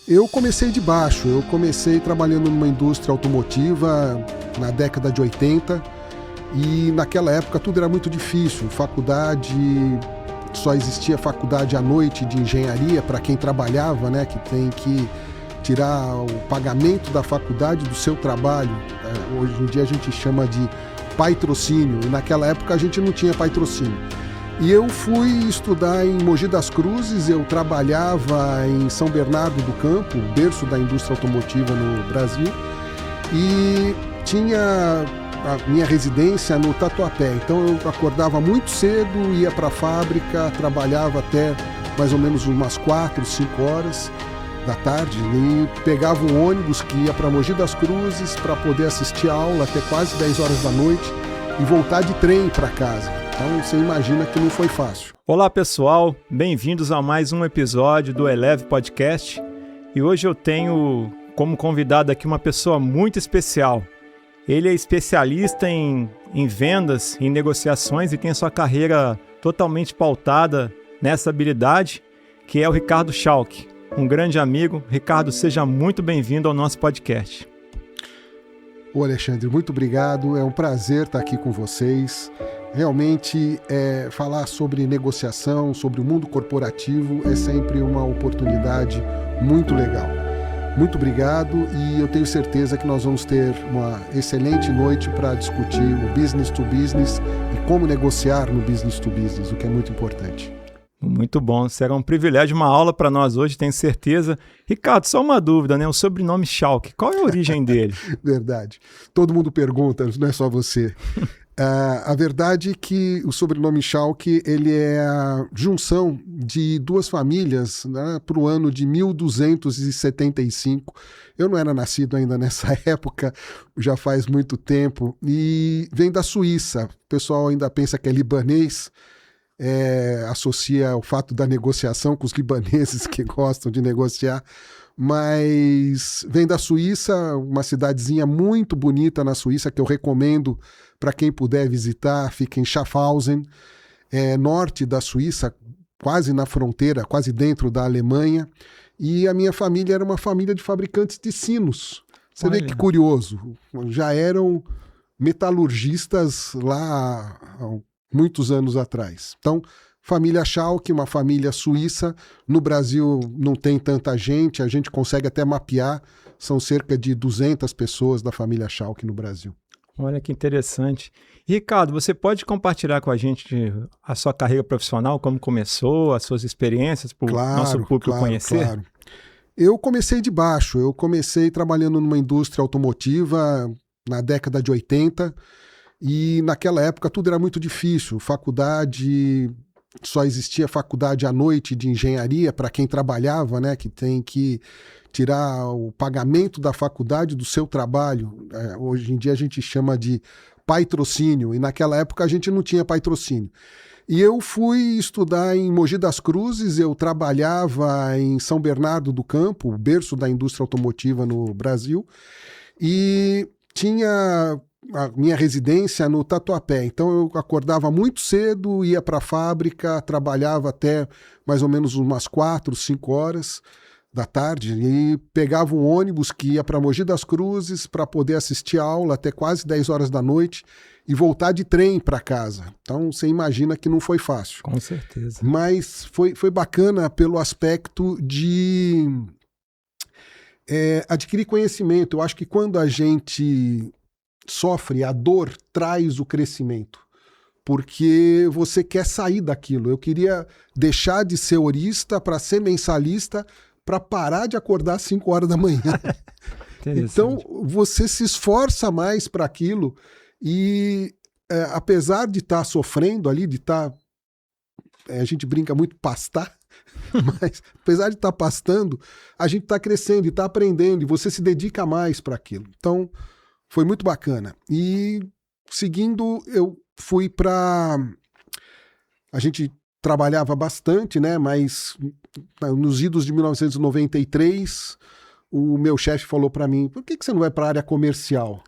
Eu comecei de baixo, eu comecei trabalhando numa indústria automotiva na década de 80 e naquela época tudo era muito difícil. Faculdade, só existia faculdade à noite de engenharia para quem trabalhava, né, que tem que tirar o pagamento da faculdade do seu trabalho. Hoje em dia a gente chama de patrocínio e naquela época a gente não tinha patrocínio. E eu fui estudar em Mogi das Cruzes, eu trabalhava em São Bernardo do Campo, berço da indústria automotiva no Brasil, e tinha a minha residência no Tatuapé. Então eu acordava muito cedo, ia para a fábrica, trabalhava até mais ou menos umas 4, 5 horas da tarde e pegava um ônibus que ia para Mogi das Cruzes para poder assistir a aula até quase 10 horas da noite e voltar de trem para casa. Então você imagina que não foi fácil. Olá pessoal, bem-vindos a mais um episódio do Eleve Podcast. E hoje eu tenho como convidado aqui uma pessoa muito especial. Ele é especialista em vendas, em negociações e tem a sua carreira totalmente pautada nessa habilidade, que é o Ricardo Schalck, um grande amigo. Ricardo, seja muito bem-vindo ao nosso podcast. Ô Alexandre, muito obrigado, é um prazer estar aqui com vocês. Realmente, falar sobre negociação, sobre o mundo corporativo é sempre uma oportunidade muito legal. Muito obrigado e eu tenho certeza que nós vamos ter uma excelente noite para discutir o business to business e como negociar no business to business, o que é muito importante. Muito bom, será um privilégio, uma aula para nós hoje, tenho certeza. Ricardo, só uma dúvida, né? O sobrenome Schalck, qual é a origem dele? Verdade, todo mundo pergunta, não é só você. A verdade é que o sobrenome Schalck, ele é a junção de duas famílias, né, para o ano de 1275. Eu não era nascido ainda nessa época, já faz muito tempo, e vem da Suíça. O pessoal ainda pensa que é libanês, associa o fato da negociação com os libaneses que gostam de negociar, mas vem da Suíça, uma cidadezinha muito bonita na Suíça, que eu recomendo para quem puder visitar. Fica em Schaffhausen, norte da Suíça, quase na fronteira, quase dentro da Alemanha, e a minha família era uma família de fabricantes de sinos. Você vê que curioso, já eram metalurgistas lá há muitos anos atrás. Então, família Schalck, uma família suíça. No Brasil não tem tanta gente, a gente consegue até mapear, são cerca de 200 pessoas da família Schalck no Brasil. Olha que interessante. Ricardo, você pode compartilhar com a gente a sua carreira profissional, como começou, as suas experiências, para o nosso público conhecer? Claro. Eu comecei de baixo, eu comecei trabalhando numa indústria automotiva na década de 80 e naquela época tudo era muito difícil. Faculdade, só existia faculdade à noite de engenharia para quem trabalhava, né, que tem que tirar o pagamento da faculdade do seu trabalho. Hoje em dia a gente chama de patrocínio e naquela época a gente não tinha patrocínio. E eu fui estudar em Mogi das Cruzes, eu trabalhava em São Bernardo do Campo, berço da indústria automotiva no Brasil, e tinha a minha residência no Tatuapé. Então eu acordava muito cedo, ia para a fábrica, trabalhava até mais ou menos umas 4, 5 horas da tarde e pegava um ônibus que ia para Mogi das Cruzes para poder assistir a aula até quase 10 horas da noite e voltar de trem para casa. Então você imagina que não foi fácil. Com certeza. Mas foi bacana pelo aspecto de adquirir conhecimento. Eu acho que quando a gente sofre, a dor traz o crescimento, porque você quer sair daquilo. Eu queria deixar de ser horista para ser mensalista, para parar de acordar às 5 horas da manhã. Então você se esforça mais para aquilo e apesar de estar sofrendo ali, de estar, a gente brinca muito, pastar, mas apesar de estar pastando, a gente está crescendo e está aprendendo e você se dedica mais para aquilo. Então foi muito bacana. E seguindo, eu fui para... A gente trabalhava bastante, né? Mas nos idos de 1993, o meu chefe falou para mim, por que você não vai para a área comercial?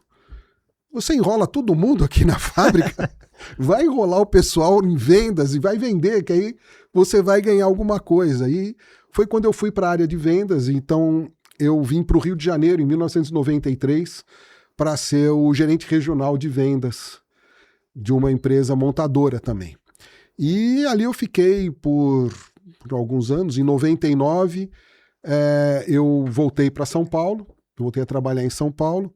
Você enrola todo mundo aqui na fábrica, vai enrolar o pessoal em vendas e vai vender, que aí você vai ganhar alguma coisa. E foi quando eu fui para a área de vendas. Então, eu vim para o Rio de Janeiro, em 1993, para ser o gerente regional de vendas de uma empresa montadora também. E ali eu fiquei por alguns anos. Em 99, eu voltei para São Paulo, voltei a trabalhar em São Paulo,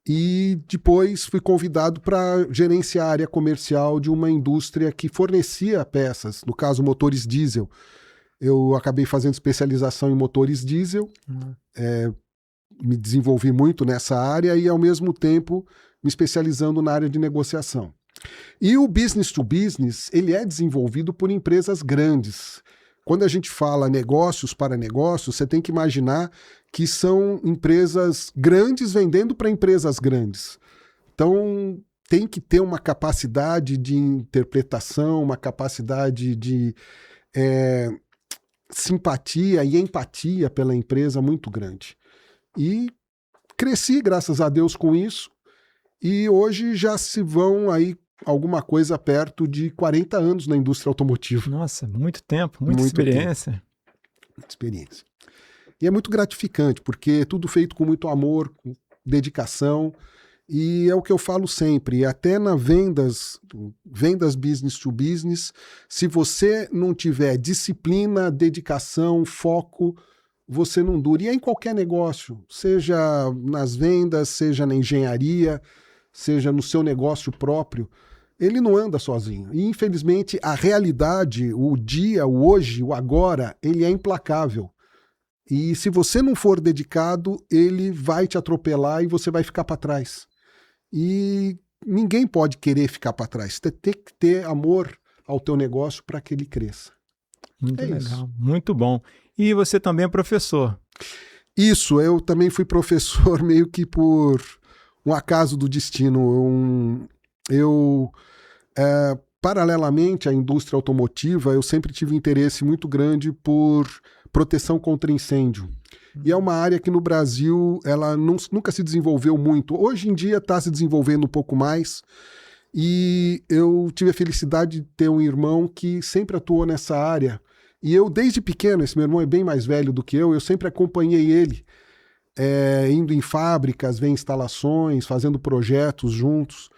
e depois fui convidado para gerenciar a área comercial de uma indústria que fornecia peças, no caso motores diesel. Eu acabei fazendo especialização em motores diesel, me desenvolvi muito nessa área e, ao mesmo tempo, me especializando na área de negociação. E o business to business, ele é desenvolvido por empresas grandes. Quando a gente fala negócios para negócios, você tem que imaginar que são empresas grandes vendendo para empresas grandes. Então, tem que ter uma capacidade de interpretação, uma capacidade de simpatia e empatia pela empresa muito grande. E cresci, graças a Deus, com isso. E hoje já se vão aí alguma coisa perto de 40 anos na indústria automotiva. Nossa, muito tempo, muita experiência. Tempo. Muita experiência. E é muito gratificante, porque é tudo feito com muito amor, com dedicação. E é o que eu falo sempre, até na vendas business to business, se você não tiver disciplina, dedicação, foco, você não dura. E é em qualquer negócio, seja nas vendas, seja na engenharia, seja no seu negócio próprio, ele não anda sozinho. E, infelizmente, a realidade, o dia, o hoje, o agora, ele é implacável. E se você não for dedicado, ele vai te atropelar e você vai ficar para trás. E ninguém pode querer ficar para trás. Você tem que ter amor ao teu negócio para que ele cresça. Muito legal, isso. Muito bom. E você também é professor. Isso, eu também fui professor meio que por um acaso do destino. Paralelamente à indústria automotiva, eu sempre tive interesse muito grande por proteção contra incêndio. E é uma área que no Brasil ela nunca se desenvolveu muito. Hoje em dia está se desenvolvendo um pouco mais. E eu tive a felicidade de ter um irmão que sempre atuou nessa área. E eu, desde pequeno, esse meu irmão é bem mais velho do que eu sempre acompanhei ele, indo em fábricas, ver instalações, fazendo projetos juntos.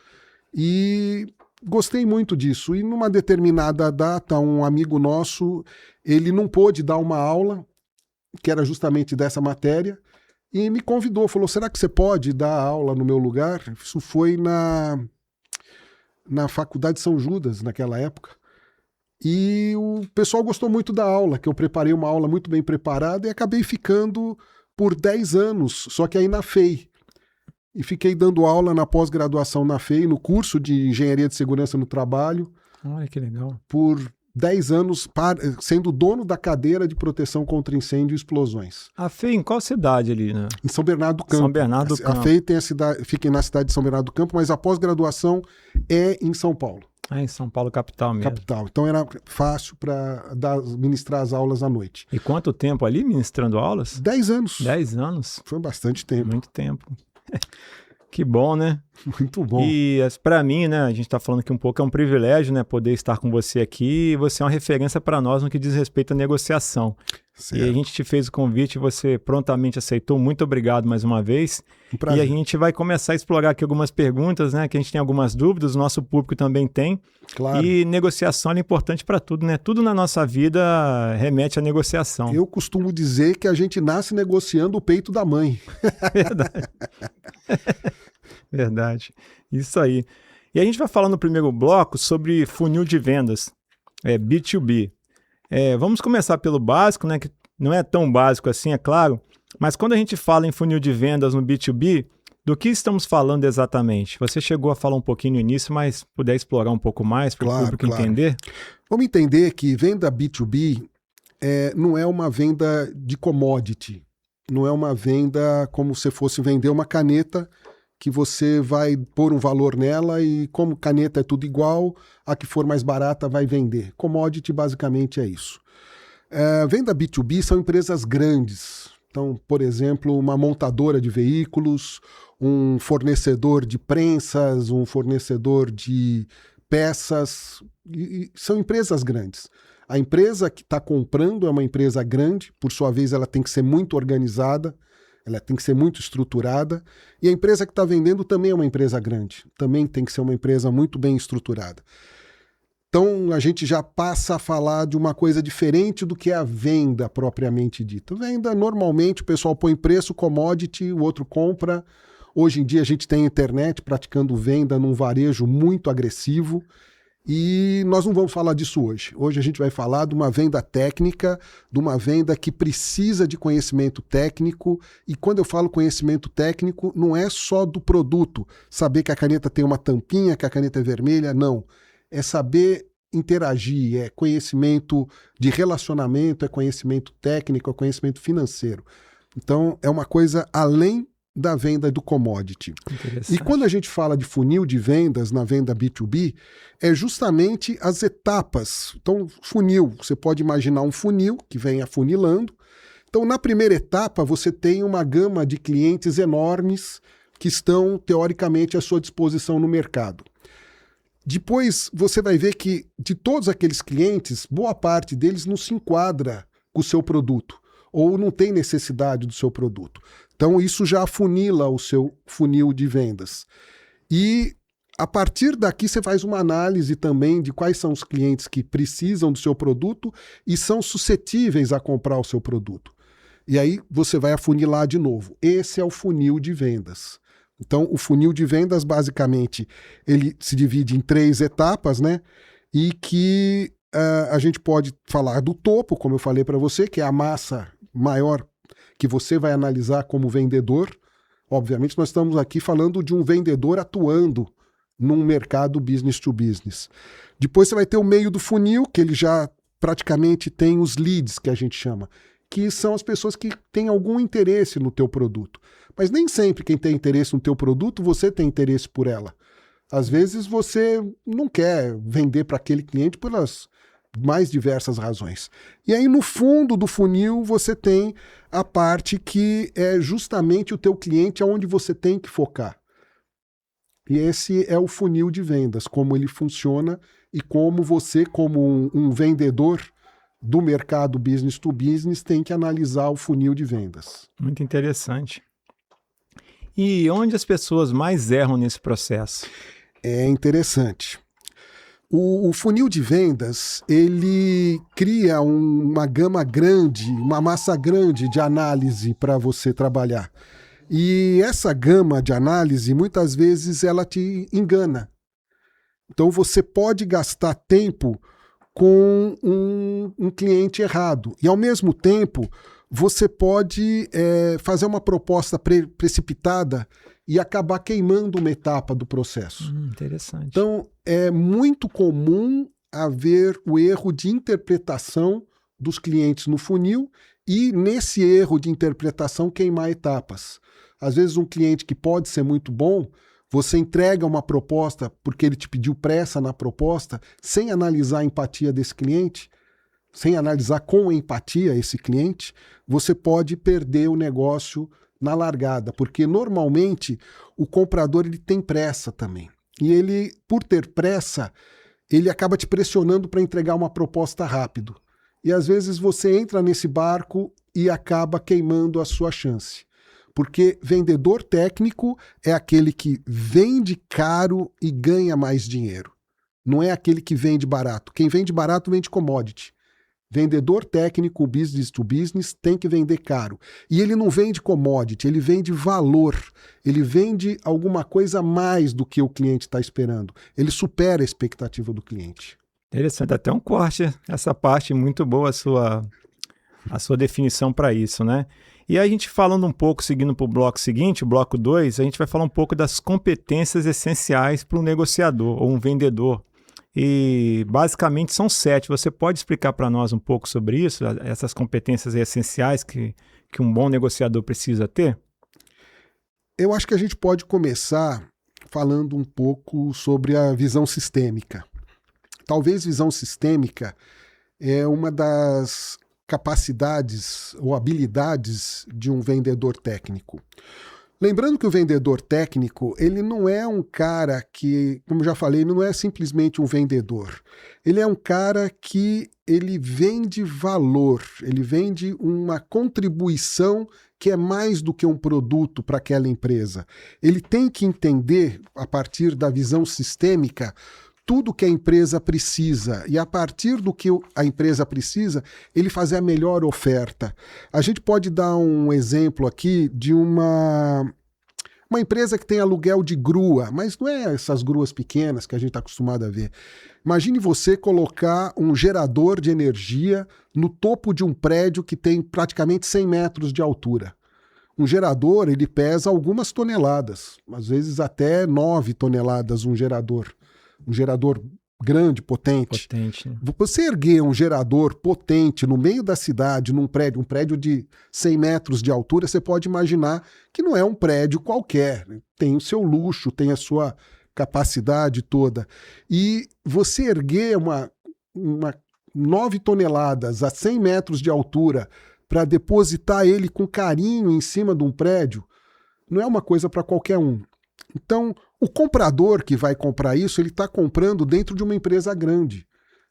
E gostei muito disso. E numa determinada data, um amigo nosso, ele não pôde dar uma aula, que era justamente dessa matéria, e me convidou, falou, será que você pode dar aula no meu lugar? Isso foi na Faculdade São Judas, naquela época. E o pessoal gostou muito da aula, que eu preparei uma aula muito bem preparada e acabei ficando por 10 anos, só que aí na FEI. E fiquei dando aula na pós-graduação na FEI, no curso de Engenharia de Segurança no Trabalho. Olha que legal. Por 10 anos sendo dono da cadeira de proteção contra incêndio e explosões. A FEI em qual cidade ali, né? Em São Bernardo do Campo. São Bernardo do Campo. A FEI tem fica na cidade de São Bernardo do Campo, mas a pós-graduação é em São Paulo. Em São Paulo, capital mesmo. Capital. Então era fácil para ministrar as aulas à noite. E quanto tempo ali ministrando aulas? 10 anos. 10 anos? Foi bastante tempo. Muito tempo. Que bom, né? Muito bom. E para mim, né, a gente está falando aqui um pouco, é um privilégio, né, poder estar com você aqui, e você é uma referência para nós no que diz respeito à negociação. Certo. E a gente te fez o convite, você prontamente aceitou, muito obrigado mais uma vez. Um prazer. E a gente vai começar a explorar aqui algumas perguntas, né, que a gente tem algumas dúvidas, o nosso público também tem. Claro. E negociação é importante para tudo, né? Tudo na nossa vida remete à negociação. Eu costumo dizer que a gente nasce negociando o peito da mãe. Verdade. Verdade. Isso aí. E a gente vai falar no primeiro bloco sobre funil de vendas, B2B. Vamos começar pelo básico, né? Que não é tão básico assim, é claro, mas quando a gente fala em funil de vendas no B2B, do que estamos falando exatamente? Você chegou a falar um pouquinho no início, mas puder explorar um pouco mais para o público entender? Vamos entender que venda B2B não é uma venda de commodity, não é uma venda como se fosse vender uma caneta que você vai pôr um valor nela e como caneta é tudo igual, a que for mais barata vai vender. Commodity basicamente é isso. Venda B2B são empresas grandes. Então, por exemplo, uma montadora de veículos, um fornecedor de prensas, um fornecedor de peças, são empresas grandes. A empresa que está comprando é uma empresa grande, por sua vez ela tem que ser muito organizada, ela tem que ser muito estruturada, e a empresa que está vendendo também é uma empresa grande, também tem que ser uma empresa muito bem estruturada. Então a gente já passa a falar de uma coisa diferente do que é a venda propriamente dita. Venda, normalmente o pessoal põe preço, commodity, o outro compra. Hoje em dia a gente tem a internet praticando venda num varejo muito agressivo e nós não vamos falar disso hoje. Hoje a gente vai falar de uma venda técnica, de uma venda que precisa de conhecimento técnico, e quando eu falo conhecimento técnico não é só do produto, saber que a caneta tem uma tampinha, que a caneta é vermelha, não. É saber interagir, é conhecimento de relacionamento, é conhecimento técnico, é conhecimento financeiro. Então, é uma coisa além da venda do commodity. E quando a gente fala de funil de vendas na venda B2B, é justamente as etapas. Então, funil, você pode imaginar um funil que vem afunilando. Então, na primeira etapa, você tem uma gama de clientes enormes que estão, teoricamente, à sua disposição no mercado. Depois você vai ver que de todos aqueles clientes, boa parte deles não se enquadra com o seu produto ou não tem necessidade do seu produto. Então isso já afunila o seu funil de vendas. E a partir daqui você faz uma análise também de quais são os clientes que precisam do seu produto e são suscetíveis a comprar o seu produto. E aí você vai afunilar de novo. Esse é o funil de vendas. Então, o funil de vendas, basicamente, ele se divide em 3 etapas, né? E que a gente pode falar do topo, como eu falei para você, que é a massa maior que você vai analisar como vendedor. Obviamente, nós estamos aqui falando de um vendedor atuando num mercado business to business. Depois você vai ter o meio do funil, que ele já praticamente tem os leads, que a gente chama, que são as pessoas que têm algum interesse no teu produto. Mas nem sempre quem tem interesse no teu produto, você tem interesse por ela. Às vezes você não quer vender para aquele cliente pelas mais diversas razões. E aí no fundo do funil você tem a parte que é justamente o teu cliente aonde você tem que focar. E esse é o funil de vendas, como ele funciona e como você, como um vendedor do mercado business to business, tem que analisar o funil de vendas. Muito interessante. E onde as pessoas mais erram nesse processo? É interessante. O funil de vendas, ele cria uma gama grande, uma massa grande de análise para você trabalhar. E essa gama de análise, muitas vezes, ela te engana. Então você pode gastar tempo com um cliente errado. E, ao mesmo tempo, você pode fazer uma proposta precipitada e acabar queimando uma etapa do processo. Interessante. Então, é muito comum haver o erro de interpretação dos clientes no funil e, nesse erro de interpretação, queimar etapas. Às vezes, um cliente que pode ser muito bom, você entrega uma proposta porque ele te pediu pressa na proposta, sem analisar a empatia desse cliente, sem analisar com empatia esse cliente, você pode perder o negócio na largada, porque normalmente o comprador ele tem pressa também. E ele, por ter pressa, ele acaba te pressionando para entregar uma proposta rápido. E às vezes você entra nesse barco e acaba queimando a sua chance. Porque vendedor técnico é aquele que vende caro e ganha mais dinheiro. Não é aquele que vende barato. Quem vende barato vende commodity. Vendedor técnico, business to business, tem que vender caro. E ele não vende commodity, ele vende valor. Ele vende alguma coisa a mais do que o cliente está esperando. Ele supera a expectativa do cliente. Interessante, até um corte, essa parte muito boa, a sua definição para isso, né? E aí a gente falando um pouco, seguindo para o bloco seguinte, o bloco 2, a gente vai falar um pouco das competências essenciais para um negociador ou um vendedor. E basicamente são 7. Você pode explicar para nós um pouco sobre isso, essas competências essenciais que um bom negociador precisa ter? Eu acho que a gente pode começar falando um pouco sobre a visão sistêmica. Talvez visão sistêmica é uma das capacidades ou habilidades de um vendedor técnico. Lembrando que o vendedor técnico, ele não é um cara que, como já falei, não é simplesmente um vendedor. Ele é um cara que ele vende valor, ele vende uma contribuição que é mais do que um produto para aquela empresa. Ele tem que entender, a partir da visão sistêmica, tudo que a empresa precisa, e a partir do que a empresa precisa, ele fazer a melhor oferta. A gente pode dar um exemplo aqui de uma empresa que tem aluguel de grua, mas não é essas gruas pequenas que a gente está acostumado a ver. Imagine você colocar um gerador de energia no topo de um prédio que tem praticamente 100 metros de altura. Um gerador, ele pesa algumas toneladas, às vezes até 9 toneladas um gerador grande, potente. Né? Você erguer um gerador potente no meio da cidade, um prédio de 100 metros de altura, você pode imaginar que não é um prédio qualquer. Tem o seu luxo, tem a sua capacidade toda. E você erguer uma 9 toneladas a 100 metros de altura para depositar ele com carinho em cima de um prédio, não é uma coisa para qualquer um. Então, o comprador que vai comprar isso, ele está comprando dentro de uma empresa grande.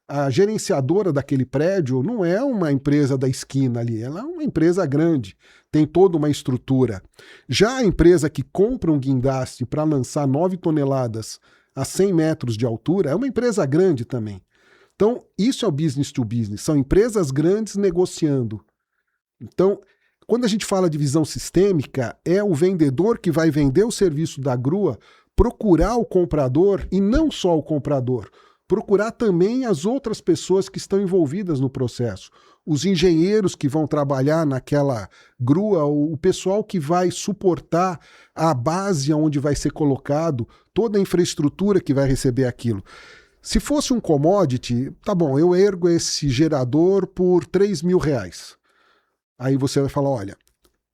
A gerenciadora daquele prédio não é uma empresa da esquina ali, ela é uma empresa grande, tem toda uma estrutura. Já a empresa que compra um guindaste para lançar 9 toneladas a 100 metros de altura é uma empresa grande também. Então, isso é o business to business, são empresas grandes negociando. Então, quando a gente fala de visão sistêmica, é o vendedor que vai vender o serviço da grua, procurar o comprador, e não só o comprador, procurar também as outras pessoas que estão envolvidas no processo. Os engenheiros que vão trabalhar naquela grua, o pessoal que vai suportar a base onde vai ser colocado, toda a infraestrutura que vai receber aquilo. Se fosse um commodity, tá bom, eu ergo esse gerador por R$3.000. Aí você vai falar, olha,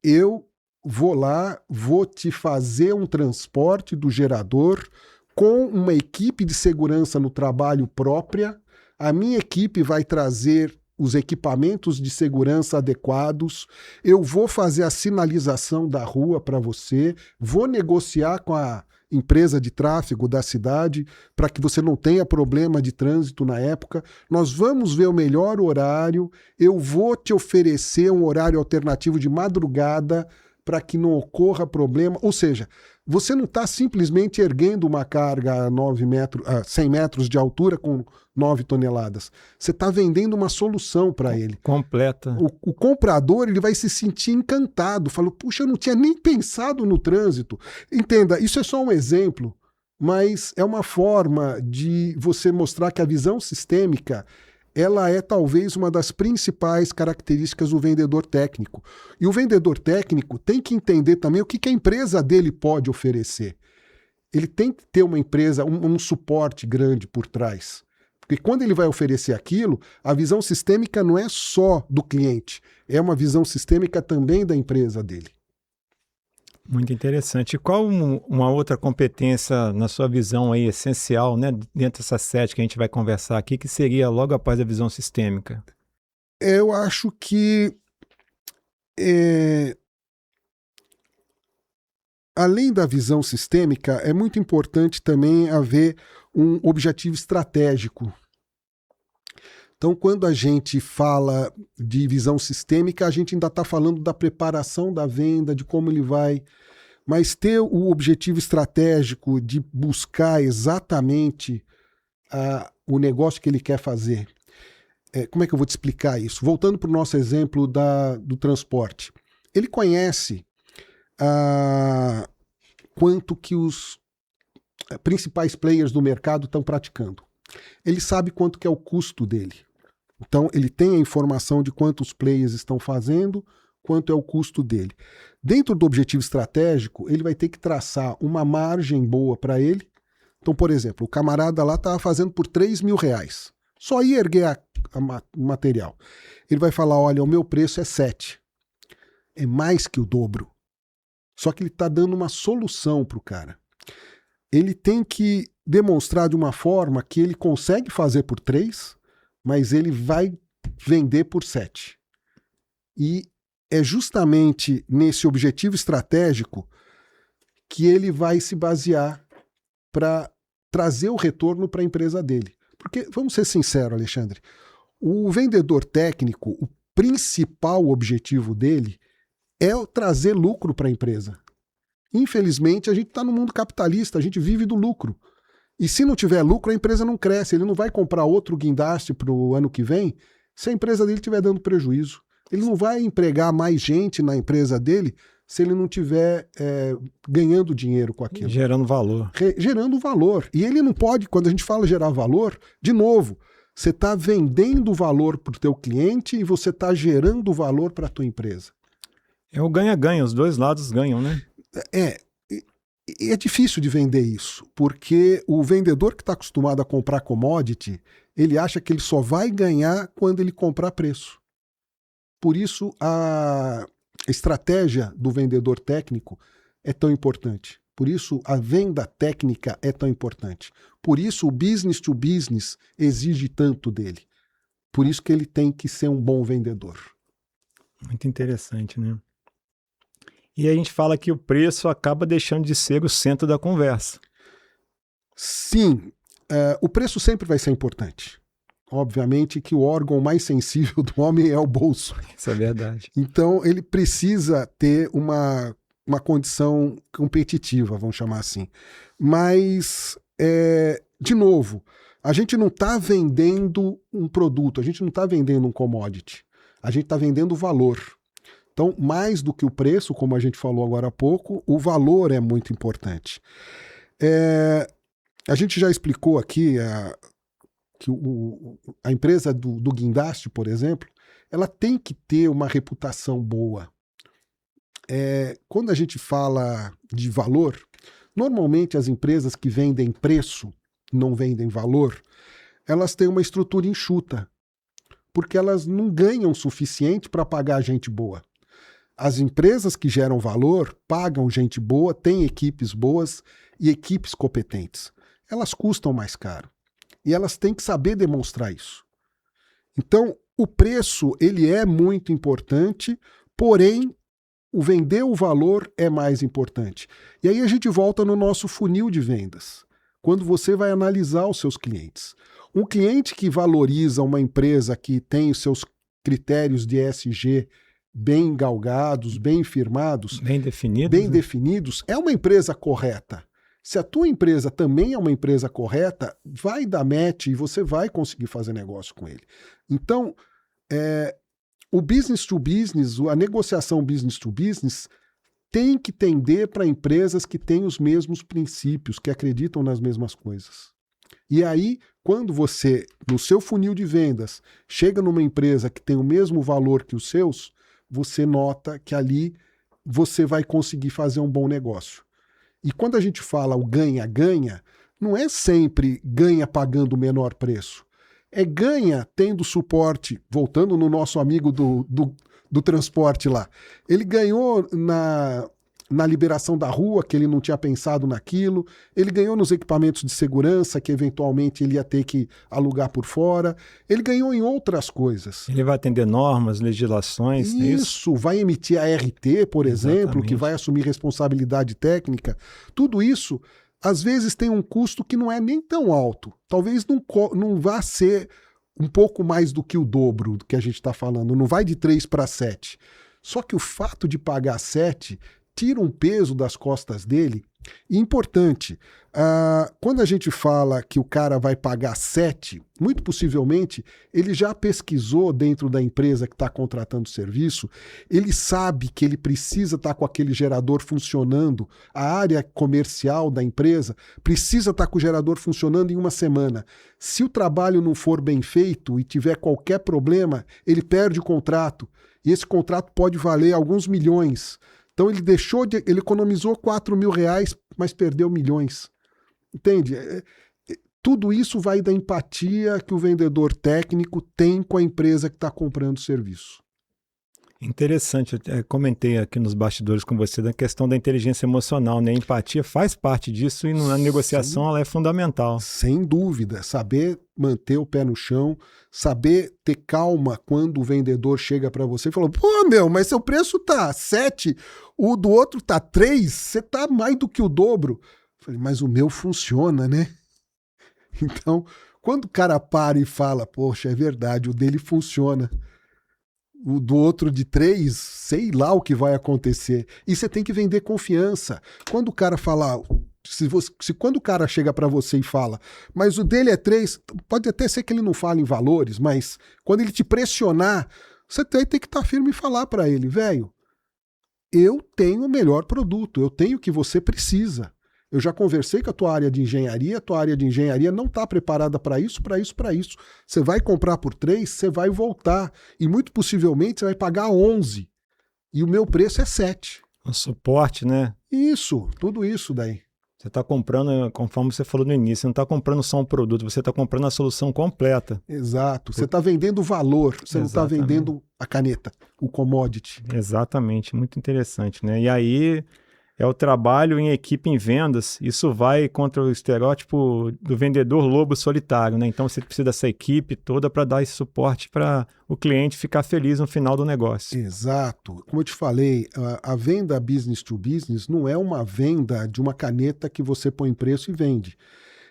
eu vou lá, vou te fazer um transporte do gerador com uma equipe de segurança no trabalho própria, a minha equipe vai trazer os equipamentos de segurança adequados, eu vou fazer a sinalização da rua para você, vou negociar com a empresa de tráfego da cidade para que você não tenha problema de trânsito na época, nós vamos ver o melhor horário, eu vou te oferecer um horário alternativo de madrugada para que não ocorra problema, ou seja, você não está simplesmente erguendo uma carga a 100 metros de altura com 9 toneladas. Você está vendendo uma solução para ele. Completa. O comprador ele vai se sentir encantado. Falou, puxa, eu não tinha nem pensado no trânsito. Entenda, isso é só um exemplo, mas é uma forma de você mostrar que a visão sistêmica ela é talvez uma das principais características do vendedor técnico. E o vendedor técnico tem que entender também o que a empresa dele pode oferecer. Ele tem que ter uma empresa, um suporte grande por trás. Porque quando ele vai oferecer aquilo, a visão sistêmica não é só do cliente, é uma visão sistêmica também da empresa dele. Muito interessante. E qual uma outra competência, na sua visão, aí, essencial, né, dentro dessas 7 que a gente vai conversar aqui, que seria logo após a visão sistêmica? Eu acho que, além da visão sistêmica, é muito importante também haver um objetivo estratégico. Então, quando a gente fala de visão sistêmica, a gente ainda está falando da preparação da venda, de como ele vai, mas ter o objetivo estratégico de buscar exatamente o negócio que ele quer fazer. Como é que eu vou te explicar isso? Voltando para o nosso exemplo do transporte. Ele conhece quanto que os principais players do mercado estão praticando. Ele sabe quanto que é o custo dele. Então, ele tem a informação de quantos players estão fazendo, quanto é o custo dele. Dentro do objetivo estratégico, ele vai ter que traçar uma margem boa para ele. Então, por exemplo, o camarada lá estava fazendo por R$3.000. Só ia erguer o material. Ele vai falar, olha, o meu preço é 7. É mais que o dobro. Só que ele está dando uma solução para o cara. Ele tem que demonstrar de uma forma que ele consegue fazer por 3, mas ele vai vender por 7. E é justamente nesse objetivo estratégico que ele vai se basear para trazer o retorno para a empresa dele. Porque, vamos ser sinceros, Alexandre, o vendedor técnico, o principal objetivo dele é trazer lucro para a empresa. Infelizmente, a gente está no mundo capitalista, a gente vive do lucro. E se não tiver lucro, a empresa não cresce. Ele não vai comprar outro guindaste para o ano que vem se a empresa dele estiver dando prejuízo. Ele não vai empregar mais gente na empresa dele se ele não estiver ganhando dinheiro com aquilo. Gerando valor. Gerando valor. E ele não pode, quando a gente fala gerar valor, de novo, você está vendendo valor para o teu cliente e você está gerando valor para a tua empresa. É o ganha-ganha, os dois lados ganham, né? É difícil de vender isso, porque o vendedor que está acostumado a comprar commodity, ele acha que ele só vai ganhar quando ele comprar preço. Por isso, a estratégia do vendedor técnico é tão importante. Por isso, a venda técnica é tão importante. Por isso, o business to business exige tanto dele. Por isso que ele tem que ser um bom vendedor. Muito interessante, né? E a gente fala que o preço acaba deixando de ser o centro da conversa. Sim, o preço sempre vai ser importante. Obviamente que o órgão mais sensível do homem é o bolso. Isso é verdade. Então, ele precisa ter uma condição competitiva, vamos chamar assim. Mas, de novo, a gente não está vendendo um produto, a gente não está vendendo um commodity. A gente está vendendo valor. Então, mais do que o preço, como a gente falou agora há pouco, o valor é muito importante. A gente já explicou aqui que a empresa do guindaste, por exemplo, ela tem que ter uma reputação boa. Quando a gente fala de valor, normalmente as empresas que vendem preço, não vendem valor, elas têm uma estrutura enxuta, porque elas não ganham o suficiente para pagar gente boa. As empresas que geram valor pagam gente boa, têm equipes boas e equipes competentes. Elas custam mais caro. E elas têm que saber demonstrar isso. Então, o preço ele é muito importante, porém, o vender o valor é mais importante. E aí a gente volta no nosso funil de vendas. Quando você vai analisar os seus clientes. Um cliente que valoriza uma empresa que tem os seus critérios de ESG bem galgados, bem firmados, bem definidos, é uma empresa correta. Se a tua empresa também é uma empresa correta, vai dar match e você vai conseguir fazer negócio com ele. Então, o business to business, a negociação business to business, tem que tender para empresas que têm os mesmos princípios, que acreditam nas mesmas coisas. E aí, quando você, no seu funil de vendas, chega numa empresa que tem o mesmo valor que os seus, você nota que ali você vai conseguir fazer um bom negócio. E quando a gente fala o ganha-ganha, não é sempre ganha pagando o menor preço. É ganha tendo suporte, voltando no nosso amigo do transporte lá. Ele ganhou na liberação da rua, que ele não tinha pensado naquilo. Ele ganhou nos equipamentos de segurança, que eventualmente ele ia ter que alugar por fora. Ele ganhou em outras coisas. Ele vai atender normas, legislações. Isso, vai emitir a RT, por exemplo, que vai assumir responsabilidade técnica. Tudo isso, às vezes, tem um custo que não é nem tão alto. Talvez não vá ser um pouco mais do que o dobro do que a gente está falando. Não vai de 3 para 7. Só que o fato de pagar 7 tira um peso das costas dele. E importante, quando a gente fala que o cara vai pagar 7, muito possivelmente ele já pesquisou dentro da empresa que está contratando o serviço, ele sabe que ele precisa estar com aquele gerador funcionando, a área comercial da empresa precisa estar com o gerador funcionando em uma semana. Se o trabalho não for bem feito e tiver qualquer problema, ele perde o contrato, e esse contrato pode valer alguns milhões. Então ele economizou R$4.000, mas perdeu milhões. Entende? Tudo isso vai da empatia que o vendedor técnico tem com a empresa que está comprando o serviço. Interessante, eu comentei aqui nos bastidores com você da questão da inteligência emocional, né? A empatia faz parte disso e na negociação ela é fundamental. Sem dúvida, saber manter o pé no chão, saber ter calma quando o vendedor chega para você e fala, pô, mas seu preço tá 7, o do outro tá 3, você tá mais do que o dobro. Eu falei, mas o meu funciona, né? Então, quando o cara para e fala, poxa, é verdade, o dele funciona, o do outro de 3, sei lá o que vai acontecer. E você tem que vender confiança. Quando o cara fala, quando o cara chega para você e fala, mas o dele é 3, pode até ser que ele não fale em valores, mas quando ele te pressionar, você tem que estar firme e falar para ele, velho, eu tenho o melhor produto, eu tenho o que você precisa. Eu já conversei com a tua área de engenharia não está preparada para isso, para isso, para isso. Você vai comprar por 3, você vai voltar. E muito possivelmente você vai pagar 11. E o meu preço é 7. O suporte, né? Isso, tudo isso daí. Você está comprando, conforme você falou no início, você não está comprando só um produto, você está comprando a solução completa. Exato. Você está vendendo valor, você não está vendendo a caneta, o commodity. Exatamente, muito interessante, né? E aí é o trabalho em equipe em vendas, isso vai contra o estereótipo do vendedor lobo solitário, né? Então você precisa dessa equipe toda para dar esse suporte para o cliente ficar feliz no final do negócio. Exato. Como eu te falei, a venda business to business não é uma venda de uma caneta que você põe preço e vende.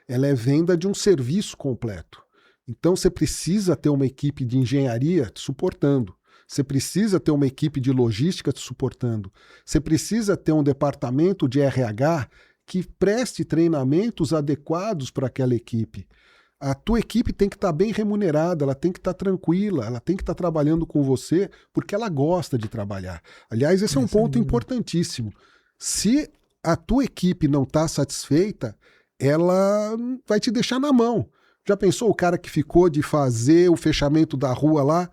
Ela é venda de um serviço completo. Então você precisa ter uma equipe de engenharia te suportando. Você precisa ter uma equipe de logística te suportando. Você precisa ter um departamento de RH que preste treinamentos adequados para aquela equipe. A tua equipe tem que estar bem remunerada, ela tem que estar tranquila, ela tem que estar trabalhando com você porque ela gosta de trabalhar. Aliás, esse é um ponto importantíssimo. Se a tua equipe não está satisfeita, ela vai te deixar na mão. Já pensou o cara que ficou de fazer o fechamento da rua lá,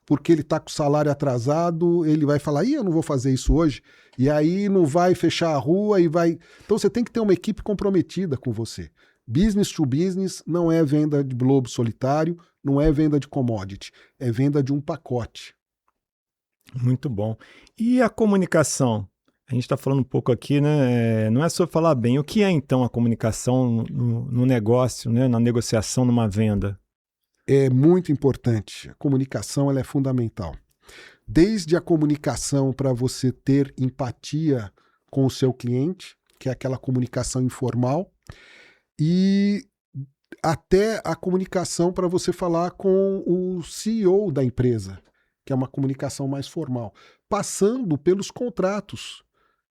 porque ele está com o salário atrasado, ele vai falar, eu não vou fazer isso hoje, e aí não vai fechar a rua e vai... Então você tem que ter uma equipe comprometida com você. Business to business não é venda de lobo solitário, não é venda de commodity, é venda de um pacote. Muito bom. E a comunicação? A gente está falando um pouco aqui, né? Não é só falar bem. O que é então a comunicação no negócio, né? Na negociação, numa venda? É muito importante. A comunicação ela é fundamental. Desde a comunicação para você ter empatia com o seu cliente, que é aquela comunicação informal, e até a comunicação para você falar com o CEO da empresa, que é uma comunicação mais formal, passando pelos contratos.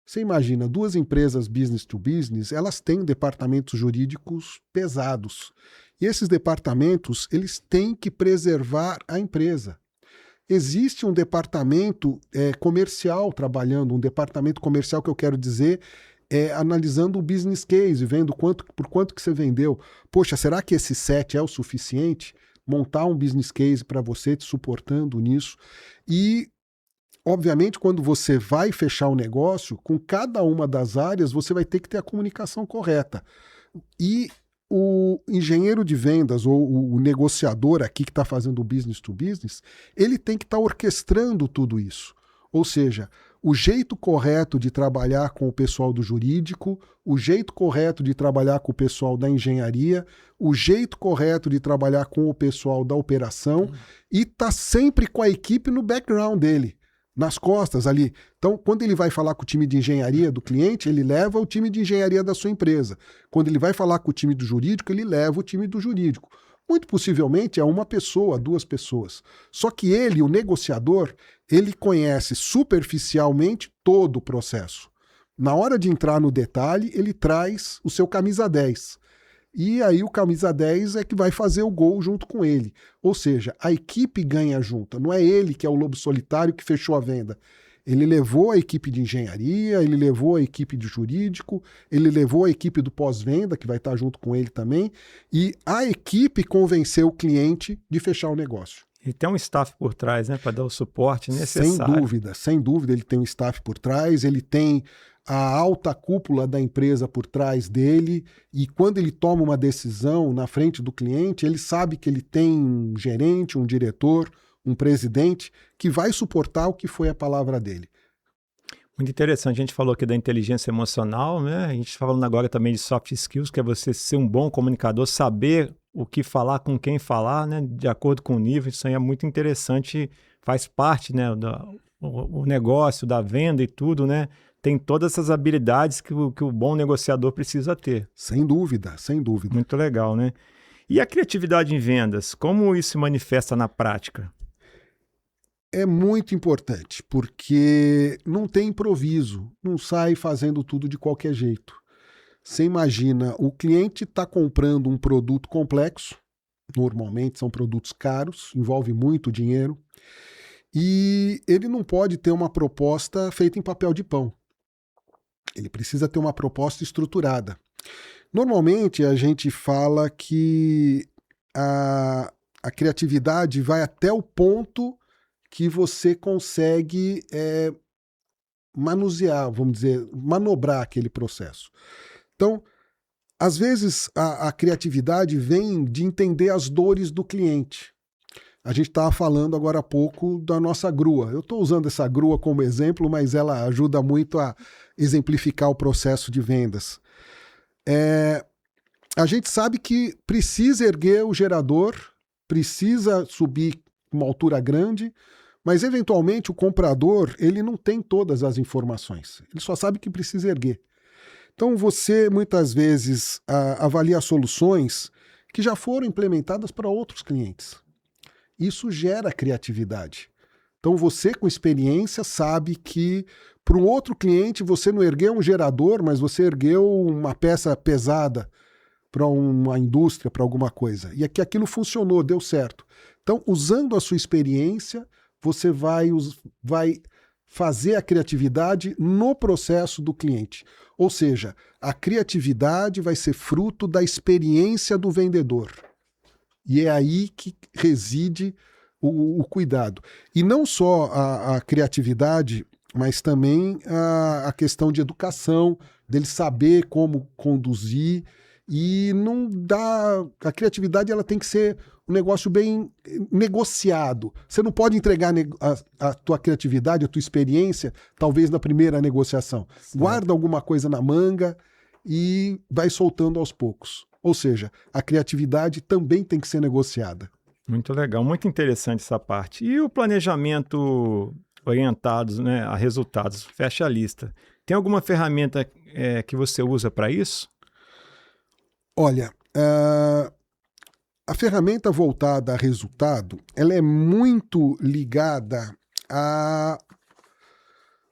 Você imagina, duas empresas business to business, elas têm departamentos jurídicos pesados. E esses departamentos, eles têm que preservar a empresa. Existe um departamento comercial trabalhando, um departamento comercial que eu quero dizer, analisando o business case, vendo por quanto que você vendeu. Poxa, será que esse 7 é o suficiente? Montar um business case para você, te suportando nisso. E, obviamente, quando você vai fechar o negócio, com cada uma das áreas, você vai ter que ter a comunicação correta. E o engenheiro de vendas ou o negociador aqui que está fazendo o business to business, ele tem que estar orquestrando tudo isso. Ou seja, o jeito correto de trabalhar com o pessoal do jurídico, o jeito correto de trabalhar com o pessoal da engenharia, o jeito correto de trabalhar com o pessoal da operação e tá sempre com a equipe no background dele, nas costas ali. Então, quando ele vai falar com o time de engenharia do cliente, ele leva o time de engenharia da sua empresa. Quando ele vai falar com o time do jurídico, ele leva o time do jurídico. Muito possivelmente é uma pessoa, 2 pessoas. Só que ele, o negociador, ele conhece superficialmente todo o processo. Na hora de entrar no detalhe, ele traz o seu camisa 10. E aí o camisa 10 é que vai fazer o gol junto com ele. Ou seja, a equipe ganha junto. Não é ele que é o lobo solitário que fechou a venda. Ele levou a equipe de engenharia, ele levou a equipe de jurídico, ele levou a equipe do pós-venda, que vai estar junto com ele também, e a equipe convenceu o cliente de fechar o negócio. E tem um staff por trás, né, para dar o suporte necessário. Sem dúvida, ele tem um staff por trás, ele tem a alta cúpula da empresa por trás dele, e quando ele toma uma decisão na frente do cliente, ele sabe que ele tem um gerente, um diretor, um presidente que vai suportar o que foi a palavra dele. Muito interessante, a gente falou aqui da inteligência emocional, né? A gente está falando agora também de soft skills, que é você ser um bom comunicador, saber o que falar, com quem falar, né? De acordo com o nível. Isso aí é muito interessante, faz parte, né? O negócio, da venda e tudo, né? Tem todas essas habilidades que o bom negociador precisa ter. Sem dúvida, sem dúvida. Muito legal, né? E a criatividade em vendas, como isso se manifesta na prática? É muito importante, porque não tem improviso, não sai fazendo tudo de qualquer jeito. Você imagina, o cliente está comprando um produto complexo, normalmente são produtos caros, envolve muito dinheiro, e ele não pode ter uma proposta feita em papel de pão. Ele precisa ter uma proposta estruturada. Normalmente a gente fala que a criatividade vai até o ponto que você consegue manusear, vamos dizer, manobrar aquele processo. Então, às vezes, a criatividade vem de entender as dores do cliente. A gente estava falando agora há pouco da nossa grua. Eu estou usando essa grua como exemplo, mas ela ajuda muito a exemplificar o processo de vendas. A gente sabe que precisa erguer o gerador, precisa subir uma altura grande, mas eventualmente o comprador ele não tem todas as informações. Ele só sabe que precisa erguer. Então você muitas vezes avalia soluções que já foram implementadas para outros clientes. Isso gera criatividade. Então você com experiência sabe que para um outro cliente você não ergueu um gerador, mas você ergueu uma peça pesada para uma indústria, para alguma coisa. E que aquilo funcionou, deu certo. Então, usando a sua experiência, você vai fazer a criatividade no processo do cliente. Ou seja, a criatividade vai ser fruto da experiência do vendedor. E é aí que reside o cuidado. E não só a criatividade, mas também a questão de educação, dele saber como conduzir. E não dá. A criatividade ela tem que ser um negócio bem negociado. Você não pode entregar a tua criatividade, a tua experiência, talvez na primeira negociação. Sim. Guarda alguma coisa na manga e vai soltando aos poucos. Ou seja, a criatividade também tem que ser negociada. Muito legal, muito interessante essa parte. E o planejamento orientado, né, a resultados? Fecha a lista. Tem alguma ferramenta que você usa para isso? Olha, a ferramenta voltada a resultado, ela é muito ligada a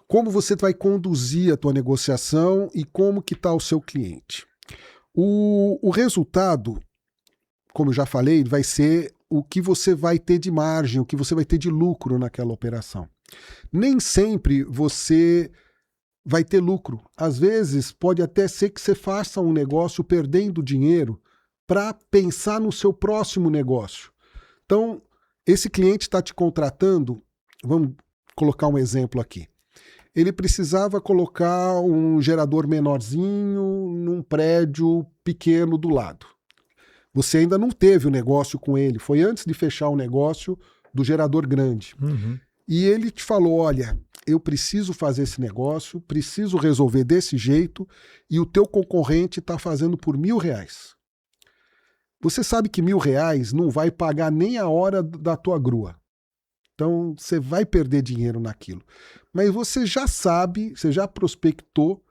como você vai conduzir a tua negociação e como que está o seu cliente. O resultado, como eu já falei, vai ser o que você vai ter de margem, o que você vai ter de lucro naquela operação. Nem sempre você vai ter lucro. Às vezes, pode até ser que você faça um negócio perdendo dinheiro para pensar no seu próximo negócio. Então, esse cliente está te contratando, vamos colocar um exemplo aqui. Ele precisava colocar um gerador menorzinho num prédio pequeno do lado. Você ainda não teve o negócio com ele, foi antes de fechar o negócio do gerador grande. Uhum. E ele te falou, olha, eu preciso fazer esse negócio, preciso resolver desse jeito e o teu concorrente está fazendo por R$1.000. Você sabe que R$1.000 não vai pagar nem a hora da tua grua. Então você vai perder dinheiro naquilo. Mas você já sabe, você já prospectou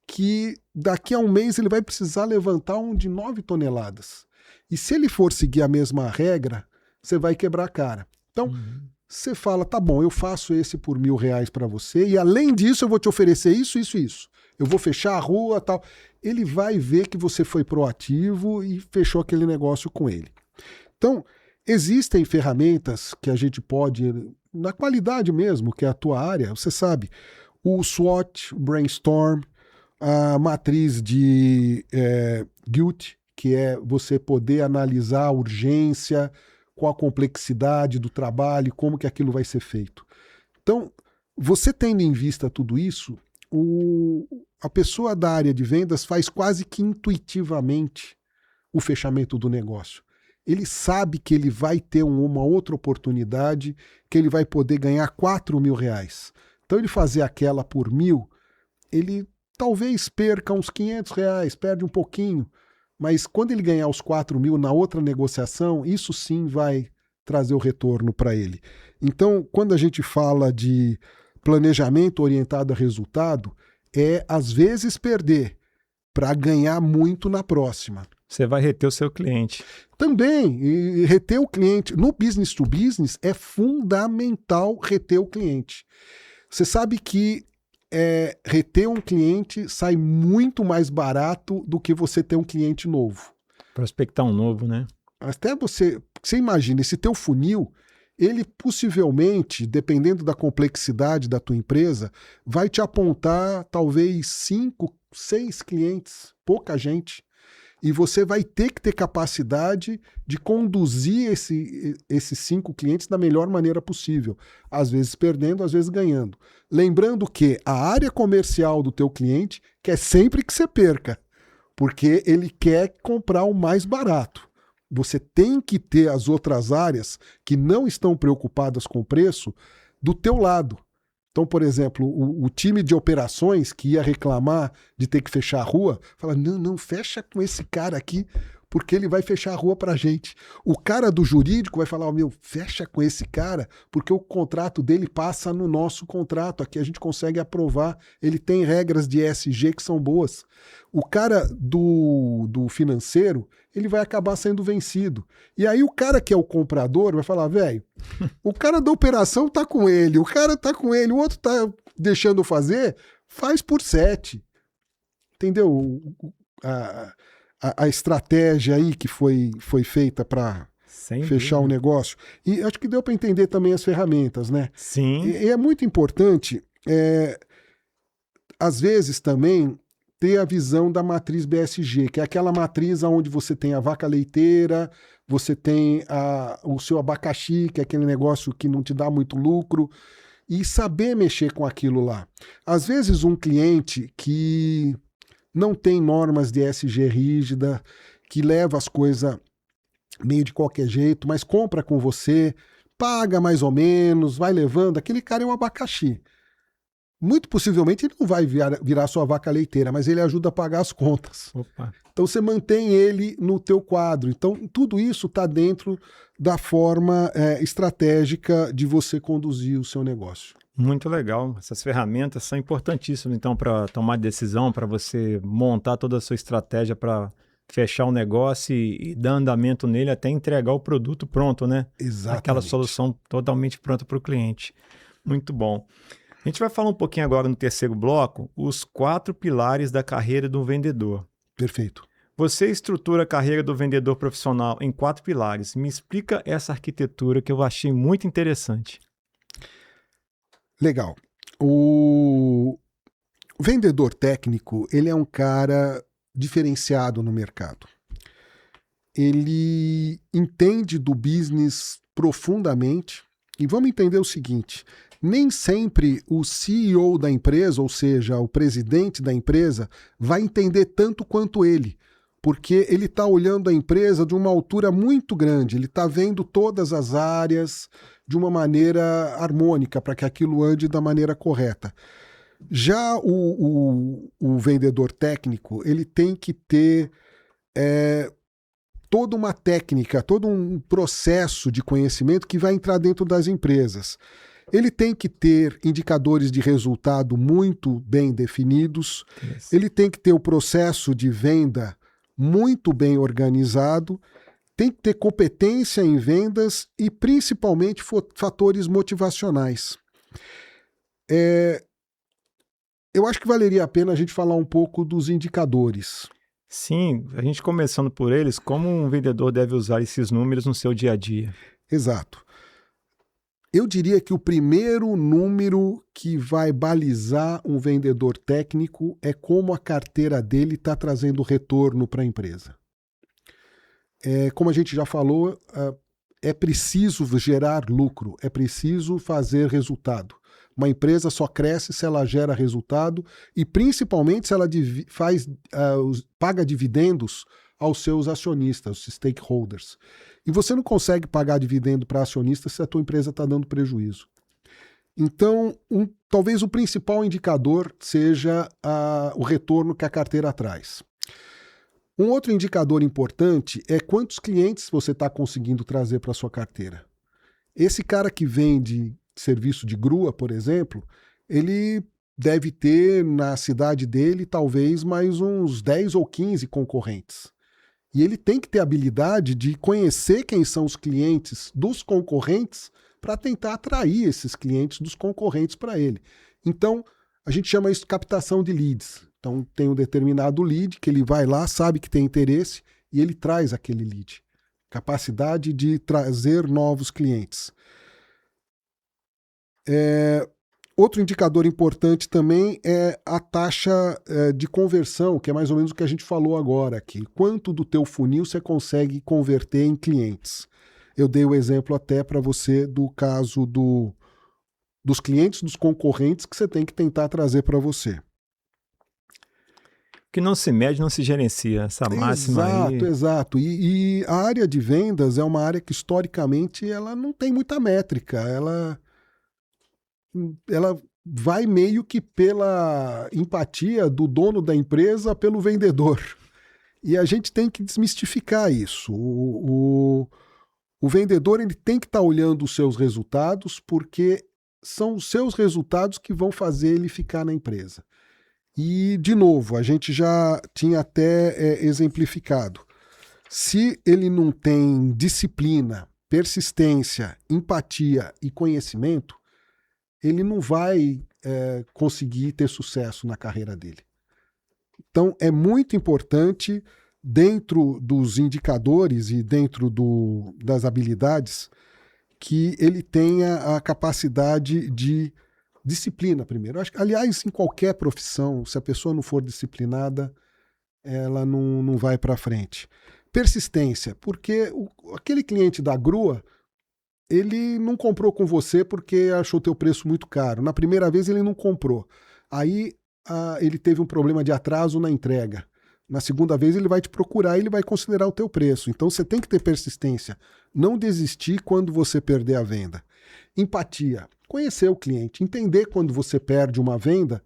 que daqui a um mês ele vai precisar levantar um de 9 toneladas. E se ele for seguir a mesma regra, você vai quebrar a cara. Então, você fala, tá bom, eu faço esse por R$1.000 para você e além disso eu vou te oferecer isso, isso e isso. Eu vou fechar a rua e tal. Ele vai ver que você foi proativo e fechou aquele negócio com ele. Então, existem ferramentas que a gente pode, na qualidade mesmo, que é a tua área, você sabe, o SWOT, o Brainstorm, a matriz de GUT, que é você poder analisar a urgência, qual a complexidade do trabalho, como que aquilo vai ser feito. Então, você tendo em vista tudo isso, a pessoa da área de vendas faz quase que intuitivamente o fechamento do negócio. ele sabe que ele vai ter uma outra oportunidade, que ele vai poder ganhar R$4.000. Então ele fazer aquela por 1.000, ele talvez perca uns R$500, perde um pouquinho, mas quando ele ganhar os 4.000 na outra negociação, isso sim vai trazer o retorno para ele. Então, quando a gente fala de planejamento orientado a resultado, é às vezes perder para ganhar muito na próxima. Você vai reter o seu cliente. Também, e reter o cliente. No business to business é fundamental reter o cliente. Você sabe que reter um cliente sai muito mais barato do que você ter um cliente novo. Prospectar um novo, né? Até você imagina, esse teu funil, ele possivelmente, dependendo da complexidade da tua empresa, vai te apontar talvez 5, 6 clientes, pouca gente. E você vai ter que ter capacidade de conduzir esses 5 clientes da melhor maneira possível. Às vezes perdendo, às vezes ganhando. Lembrando que a área comercial do teu cliente quer sempre que você perca, porque ele quer comprar o mais barato. Você tem que ter as outras áreas que não estão preocupadas com o preço do teu lado. Então, por exemplo, o time de operações que ia reclamar de ter que fechar a rua, fala, não, fecha com esse cara aqui, porque ele vai fechar a rua pra gente. O cara do jurídico vai falar, fecha com esse cara, porque o contrato dele passa no nosso contrato, aqui a gente consegue aprovar, ele tem regras de ESG que são boas. O cara do financeiro, ele vai acabar sendo vencido. E aí o cara que é o comprador vai falar, velho, o cara da operação tá com ele, o cara tá com ele, o outro tá deixando fazer, faz por 7. Entendeu? A estratégia aí que foi feita para fechar o negócio. E acho que deu para entender também as ferramentas, né? Sim. E é muito importante, às vezes também, ter a visão da matriz BSG, que é aquela matriz onde você tem a vaca leiteira, você tem o seu abacaxi, que é aquele negócio que não te dá muito lucro, e saber mexer com aquilo lá. Às vezes um cliente que não tem normas de ESG rígida, que leva as coisas meio de qualquer jeito, mas compra com você, paga mais ou menos, vai levando, aquele cara é um abacaxi. Muito possivelmente ele não vai virar sua vaca leiteira, mas ele ajuda a pagar as contas. Opa. Então você mantém ele no teu quadro. Então tudo isso está dentro da forma estratégica de você conduzir o seu negócio. Muito legal. Essas ferramentas são importantíssimas, então, para tomar decisão, para você montar toda a sua estratégia para fechar um negócio e dar andamento nele até entregar o produto pronto, né? Exatamente. Aquela solução totalmente pronta para o cliente. Muito bom. A gente vai falar um pouquinho agora no terceiro bloco, os 4 pilares da carreira do vendedor. Perfeito. Você estrutura a carreira do vendedor profissional em 4 pilares. Me explica essa arquitetura que eu achei muito interessante. Legal. O vendedor técnico, ele é um cara diferenciado no mercado. Ele entende do business profundamente. E vamos entender o seguinte, nem sempre o CEO da empresa, ou seja, o presidente da empresa, vai entender tanto quanto ele, porque ele está olhando a empresa de uma altura muito grande, ele está vendo todas as áreas de uma maneira harmônica para que aquilo ande da maneira correta. Já o vendedor técnico, ele tem que ter toda uma técnica, todo um processo de conhecimento que vai entrar dentro das empresas. Ele tem que ter indicadores de resultado muito bem definidos, ele tem que ter o processo de venda muito bem organizado, tem que ter competência em vendas e principalmente fatores motivacionais. Eu acho que valeria a pena a gente falar um pouco dos indicadores. Sim, a gente começando por eles, como um vendedor deve usar esses números no seu dia a dia? Exato. Eu diria que o primeiro número que vai balizar um vendedor técnico é como a carteira dele está trazendo retorno para a empresa. Como a gente já falou, é preciso gerar lucro, é preciso fazer resultado. Uma empresa só cresce se ela gera resultado e principalmente se ela paga dividendos aos seus acionistas, os stakeholders. E você não consegue pagar dividendo para acionista se a tua empresa está dando prejuízo. Então, talvez o principal indicador seja o retorno que a carteira traz. Um outro indicador importante é quantos clientes você está conseguindo trazer para a sua carteira. Esse cara que vende serviço de grua, por exemplo, ele deve ter na cidade dele talvez mais uns 10 ou 15 concorrentes. E ele tem que ter a habilidade de conhecer quem são os clientes dos concorrentes para tentar atrair esses clientes dos concorrentes para ele. Então, a gente chama isso de captação de leads. Então, tem um determinado lead que ele vai lá, sabe que tem interesse e ele traz aquele lead. Capacidade de trazer novos clientes. Outro indicador importante também é a taxa de conversão, que é mais ou menos o que a gente falou agora aqui. Quanto do teu funil você consegue converter em clientes? Eu dei o exemplo até para você do caso dos clientes, dos concorrentes que você tem que tentar trazer para você. Que não se mede, não se gerencia, essa máxima aí. Exato. E a área de vendas é uma área que historicamente ela não tem muita métrica. Ela vai meio que pela empatia do dono da empresa pelo vendedor. E a gente tem que desmistificar isso. O vendedor ele tem que estar olhando os seus resultados, porque são os seus resultados que vão fazer ele ficar na empresa. E, de novo, a gente já tinha até exemplificado. Se ele não tem disciplina, persistência, empatia e conhecimento, ele não vai conseguir ter sucesso na carreira dele. Então, é muito importante, dentro dos indicadores e dentro das habilidades, que ele tenha a capacidade de disciplina primeiro. Aliás, em qualquer profissão, se a pessoa não for disciplinada, ela não vai para frente. Persistência, porque aquele cliente da grua, ele não comprou com você porque achou teu preço muito caro. Na primeira vez ele não comprou. Aí ele teve um problema de atraso na entrega. Na segunda vez ele vai te procurar e ele vai considerar o teu preço. Então você tem que ter persistência. Não desistir quando você perder a venda. Empatia. Conhecer o cliente. Entender quando você perde uma venda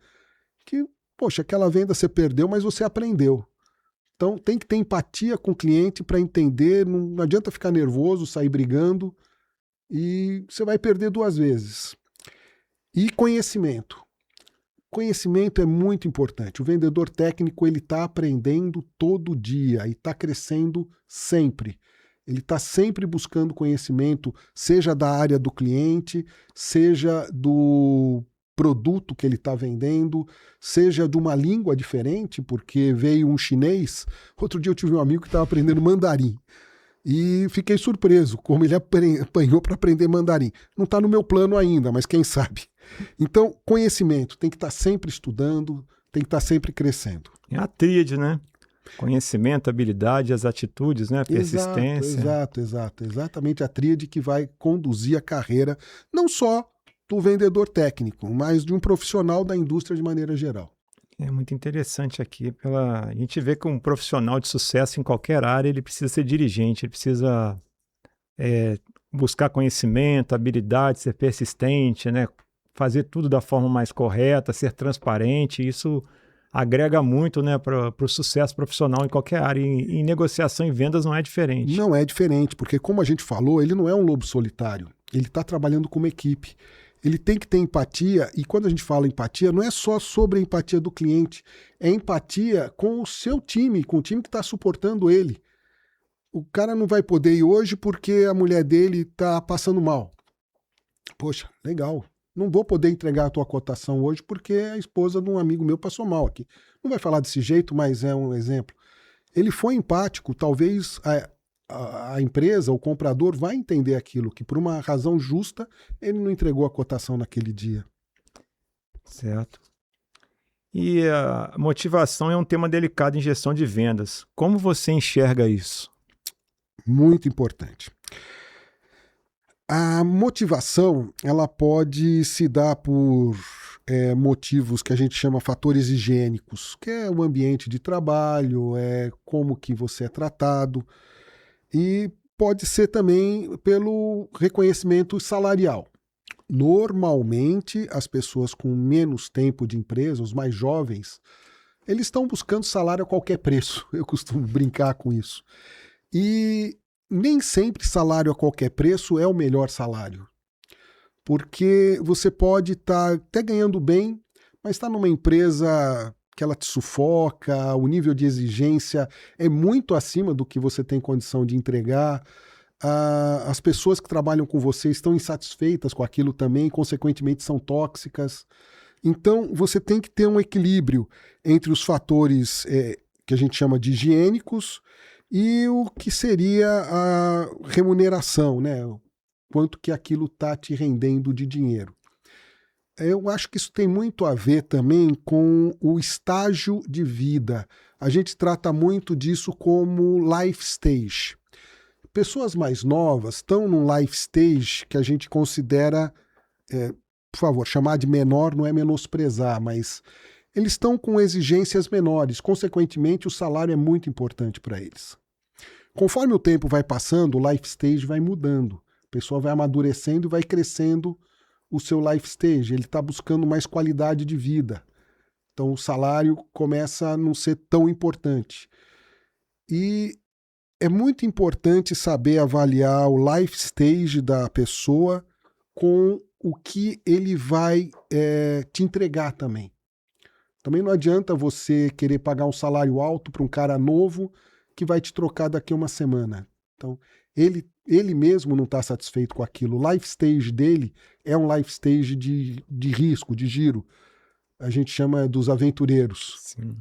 que, poxa, aquela venda você perdeu, mas você aprendeu. Então tem que ter empatia com o cliente para entender. Não adianta ficar nervoso, sair brigando e você vai perder 2 vezes. E conhecimento. Conhecimento é muito importante. O vendedor técnico ele está aprendendo todo dia e está crescendo sempre. Ele está sempre buscando conhecimento, seja da área do cliente, seja do produto que ele está vendendo, seja de uma língua diferente, porque veio um chinês. Outro dia eu tive um amigo que estava aprendendo mandarim. E fiquei surpreso como ele apanhou para aprender mandarim. Não está no meu plano ainda, mas quem sabe. Então, conhecimento, tem que estar sempre estudando, tem que estar sempre crescendo. É a tríade, né? Conhecimento, habilidade, as atitudes, né? Persistência. Exato. Exatamente a tríade que vai conduzir a carreira, não só do vendedor técnico, mas de um profissional da indústria de maneira geral. É muito interessante aqui. A gente vê que um profissional de sucesso em qualquer área, ele precisa ser dirigente, ele precisa buscar conhecimento, habilidade, ser persistente, né? Fazer tudo da forma mais correta, ser transparente. Isso agrega muito, né, para o sucesso profissional em qualquer área. Em negociação e vendas não é diferente. Não é diferente, porque como a gente falou, ele não é um lobo solitário. Ele está trabalhando com uma equipe. Ele tem que ter empatia, e quando a gente fala empatia, não é só sobre a empatia do cliente, é empatia com o seu time, com o time que está suportando ele. O cara não vai poder ir hoje porque a mulher dele está passando mal. Poxa, legal. Não vou poder entregar a tua cotação hoje porque a esposa de um amigo meu passou mal aqui. Não vai falar desse jeito, mas é um exemplo. Ele foi empático, talvez a empresa, o comprador vai entender aquilo, que por uma razão justa ele não entregou a cotação naquele dia. Certo. E a motivação é um tema delicado em gestão de vendas. Como você enxerga isso? Muito importante. A motivação, ela pode se dar por motivos que a gente chama fatores higiênicos, que é o ambiente de trabalho, como que você é tratado, e pode ser também pelo reconhecimento salarial. Normalmente, as pessoas com menos tempo de empresa, os mais jovens, eles estão buscando salário a qualquer preço. Eu costumo brincar com isso. E nem sempre salário a qualquer preço é o melhor salário. Porque você pode estar até ganhando bem, mas está numa empresa que ela te sufoca, o nível de exigência é muito acima do que você tem condição de entregar. As pessoas que trabalham com você estão insatisfeitas com aquilo também, consequentemente são tóxicas. Então, você tem que ter um equilíbrio entre os fatores que a gente chama de higiênicos e o que seria a remuneração, né? Quanto que aquilo está te rendendo de dinheiro. Eu acho que isso tem muito a ver também com o estágio de vida. A gente trata muito disso como life stage. Pessoas mais novas estão num life stage que a gente considera, por favor, chamar de menor não é menosprezar, mas eles estão com exigências menores, consequentemente o salário é muito importante para eles. Conforme o tempo vai passando, o life stage vai mudando, a pessoa vai amadurecendo e vai crescendo o seu life stage, ele está buscando mais qualidade de vida, então o salário começa a não ser tão importante. E é muito importante saber avaliar o life stage da pessoa com o que ele vai te entregar também. Também não adianta você querer pagar um salário alto para um cara novo que vai te trocar daqui a uma semana. Então, ele mesmo não está satisfeito com aquilo. O life stage dele é um life stage de risco, de giro. A gente chama dos aventureiros. Sim.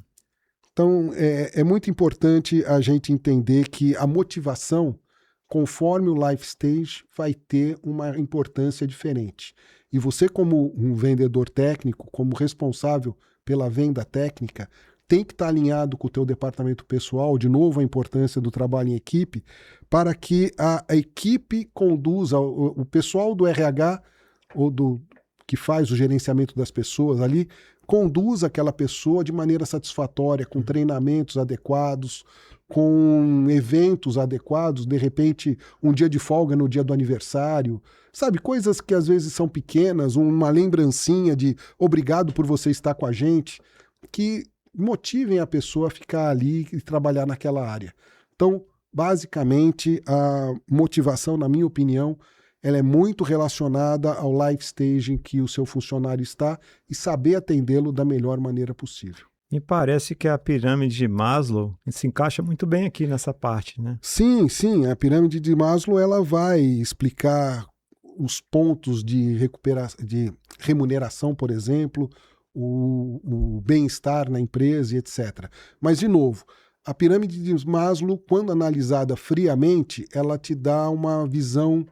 Então, é muito importante a gente entender que a motivação, conforme o life stage, vai ter uma importância diferente. E você, como um vendedor técnico, como responsável pela venda técnica, tem que estar alinhado com o teu departamento pessoal, de novo a importância do trabalho em equipe, para que a equipe conduza, o pessoal do RH, ou que faz o gerenciamento das pessoas ali, conduza aquela pessoa de maneira satisfatória, com treinamentos adequados, com eventos adequados, de repente um dia de folga no dia do aniversário, sabe, coisas que às vezes são pequenas, uma lembrancinha de obrigado por você estar com a gente, que motivem a pessoa a ficar ali e trabalhar naquela área. Então, basicamente, a motivação, na minha opinião, ela é muito relacionada ao life stage em que o seu funcionário está e saber atendê-lo da melhor maneira possível. Me parece que a pirâmide de Maslow se encaixa muito bem aqui nessa parte, né? Sim, sim. A pirâmide de Maslow ela vai explicar os pontos de remuneração, por exemplo, o bem-estar na empresa e etc. Mas, de novo, a pirâmide de Maslow, quando analisada friamente, ela te dá uma visão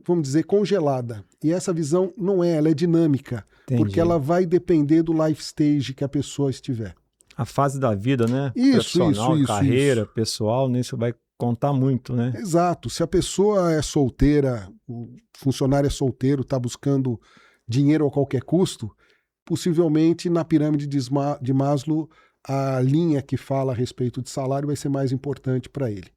vamos dizer, congelada. E essa visão não ela é dinâmica, Entendi. Porque ela vai depender do life stage que a pessoa estiver. A fase da vida, né? Isso, profissional, carreira, pessoal, nisso vai contar muito, né? Exato. Se a pessoa é solteira, o funcionário é solteiro, está buscando dinheiro a qualquer custo, possivelmente na pirâmide de Maslow, a linha que fala a respeito de salário vai ser mais importante para ele.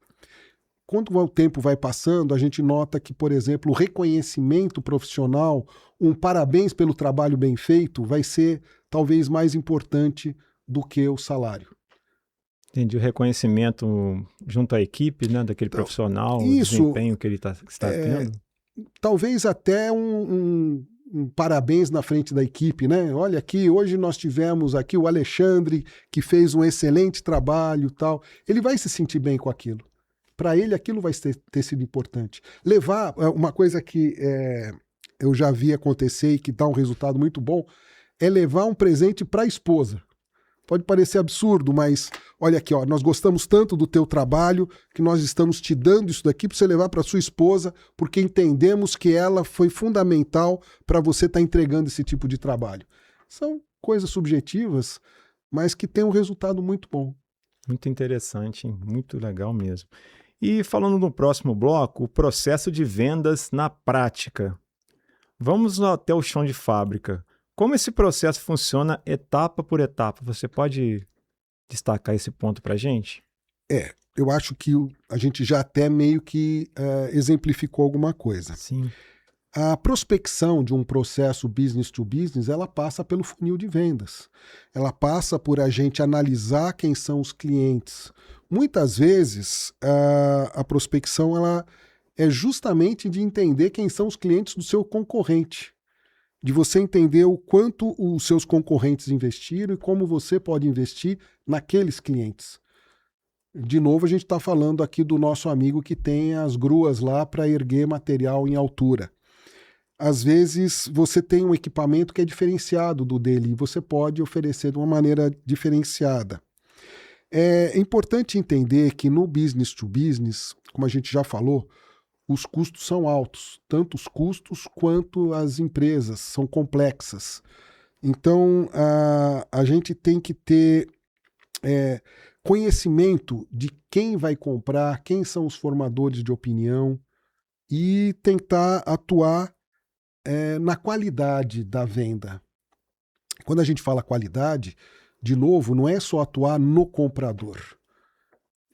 Quando o tempo vai passando, a gente nota que, por exemplo, o reconhecimento profissional, um parabéns pelo trabalho bem feito, vai ser talvez mais importante do que o salário. Entendi, o reconhecimento junto à equipe, né, daquele profissional, o desempenho que ele está tendo. Talvez até um parabéns na frente da equipe, né? Olha aqui, hoje nós tivemos aqui o Alexandre, que fez um excelente trabalho, tal. Ele vai se sentir bem com aquilo. Para ele, aquilo vai ter sido importante. Levar, uma coisa que eu já vi acontecer e que dá um resultado muito bom, é levar um presente para a esposa. Pode parecer absurdo, mas olha aqui, ó, nós gostamos tanto do teu trabalho que nós estamos te dando isso daqui para você levar para sua esposa, porque entendemos que ela foi fundamental para você estar entregando esse tipo de trabalho. São coisas subjetivas, mas que têm um resultado muito bom. Muito interessante, hein? Muito legal mesmo. E falando no próximo bloco, o processo de vendas na prática. Vamos até o chão de fábrica. Como esse processo funciona etapa por etapa? Você pode destacar esse ponto para a gente? Eu acho que a gente já até meio que exemplificou alguma coisa. Sim. A prospecção de um processo business to business, ela passa pelo funil de vendas. Ela passa por a gente analisar quem são os clientes. Muitas vezes, a prospecção ela é justamente de entender quem são os clientes do seu concorrente. De você entender o quanto os seus concorrentes investiram e como você pode investir naqueles clientes. De novo, a gente está falando aqui do nosso amigo que tem as gruas lá para erguer material em altura. Às vezes você tem um equipamento que é diferenciado do dele e você pode oferecer de uma maneira diferenciada. É importante entender que no business to business, como a gente já falou, os custos são altos, tanto os custos quanto as empresas são complexas. Então a gente tem que ter conhecimento de quem vai comprar, quem são os formadores de opinião e tentar atuar na qualidade da venda. Quando a gente fala qualidade, de novo, não é só atuar no comprador.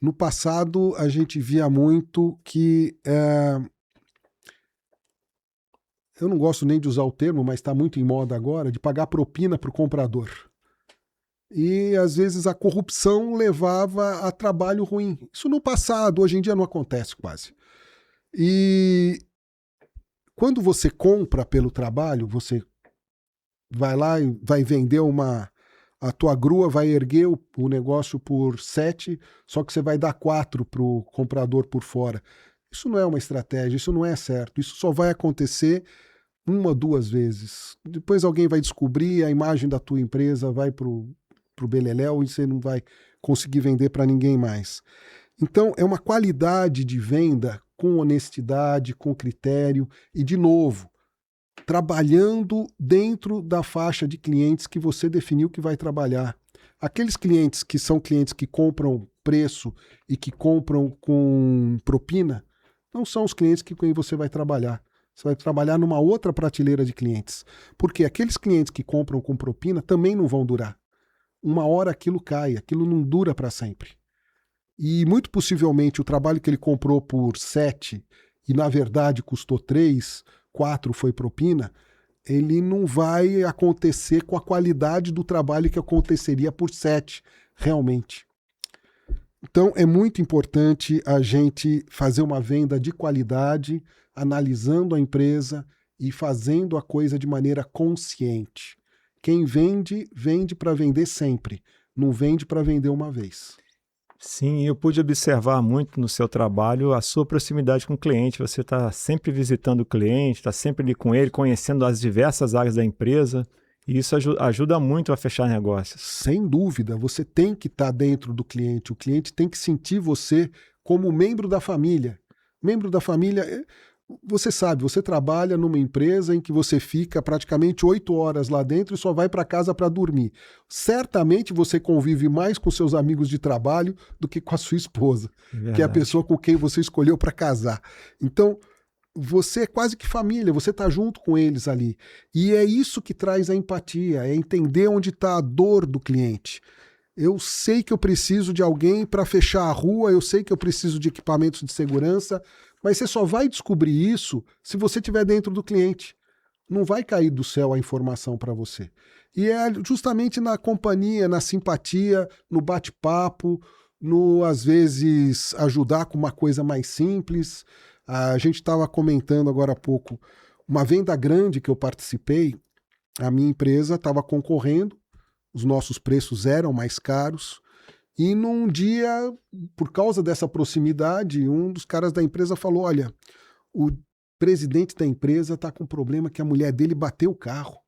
No passado, a gente via muito que... eu não gosto nem de usar o termo, mas está muito em moda agora, de pagar propina para o comprador. E, às vezes, a corrupção levava a trabalho ruim. Isso no passado, hoje em dia não acontece quase. E... quando você compra pelo trabalho, você vai lá e vai vender a tua grua vai erguer o negócio por 7, só que você vai dar 4 para o comprador por fora. Isso não é uma estratégia, isso não é certo. Isso só vai acontecer 1, 2 vezes. Depois alguém vai descobrir, a imagem da tua empresa vai para o beleléu e você não vai conseguir vender para ninguém mais. Então, é uma qualidade de venda com honestidade, com critério e, de novo, trabalhando dentro da faixa de clientes que você definiu que vai trabalhar. Aqueles clientes que são clientes que compram preço e que compram com propina, não são os clientes com quem você vai trabalhar. Você vai trabalhar numa outra prateleira de clientes. Porque aqueles clientes que compram com propina também não vão durar. Uma hora aquilo cai, aquilo não dura para sempre. E muito possivelmente o trabalho que ele comprou por 7 e na verdade custou 3, 4 foi propina, ele não vai acontecer com a qualidade do trabalho que aconteceria por 7, realmente. Então é muito importante a gente fazer uma venda de qualidade, analisando a empresa e fazendo a coisa de maneira consciente. Quem vende, vende para vender sempre, não vende para vender uma vez. Sim, eu pude observar muito no seu trabalho a sua proximidade com o cliente. Você está sempre visitando o cliente, está sempre ali com ele, conhecendo as diversas áreas da empresa. E isso ajuda muito a fechar negócios. Sem dúvida, você tem que estar dentro do cliente. O cliente tem que sentir você como membro da família. Membro da família... Você sabe, você trabalha numa empresa em que você fica praticamente 8 horas lá dentro e só vai para casa para dormir. Certamente você convive mais com seus amigos de trabalho do que com a sua esposa, que é a pessoa com quem você escolheu para casar. Então, você é quase que família, você está junto com eles ali. E é isso que traz a empatia, é entender onde está a dor do cliente. Eu sei que eu preciso de alguém para fechar a rua, eu sei que eu preciso de equipamentos de segurança, mas você só vai descobrir isso se você estiver dentro do cliente. Não vai cair do céu a informação para você. E é justamente na companhia, na simpatia, no bate-papo, no, às vezes, ajudar com uma coisa mais simples. A gente estava comentando agora há pouco uma venda grande que eu participei, a minha empresa estava concorrendo, os nossos preços eram mais caros, e num dia, por causa dessa proximidade, um dos caras da empresa falou, olha, o presidente da empresa está com um problema que a mulher dele bateu o carro.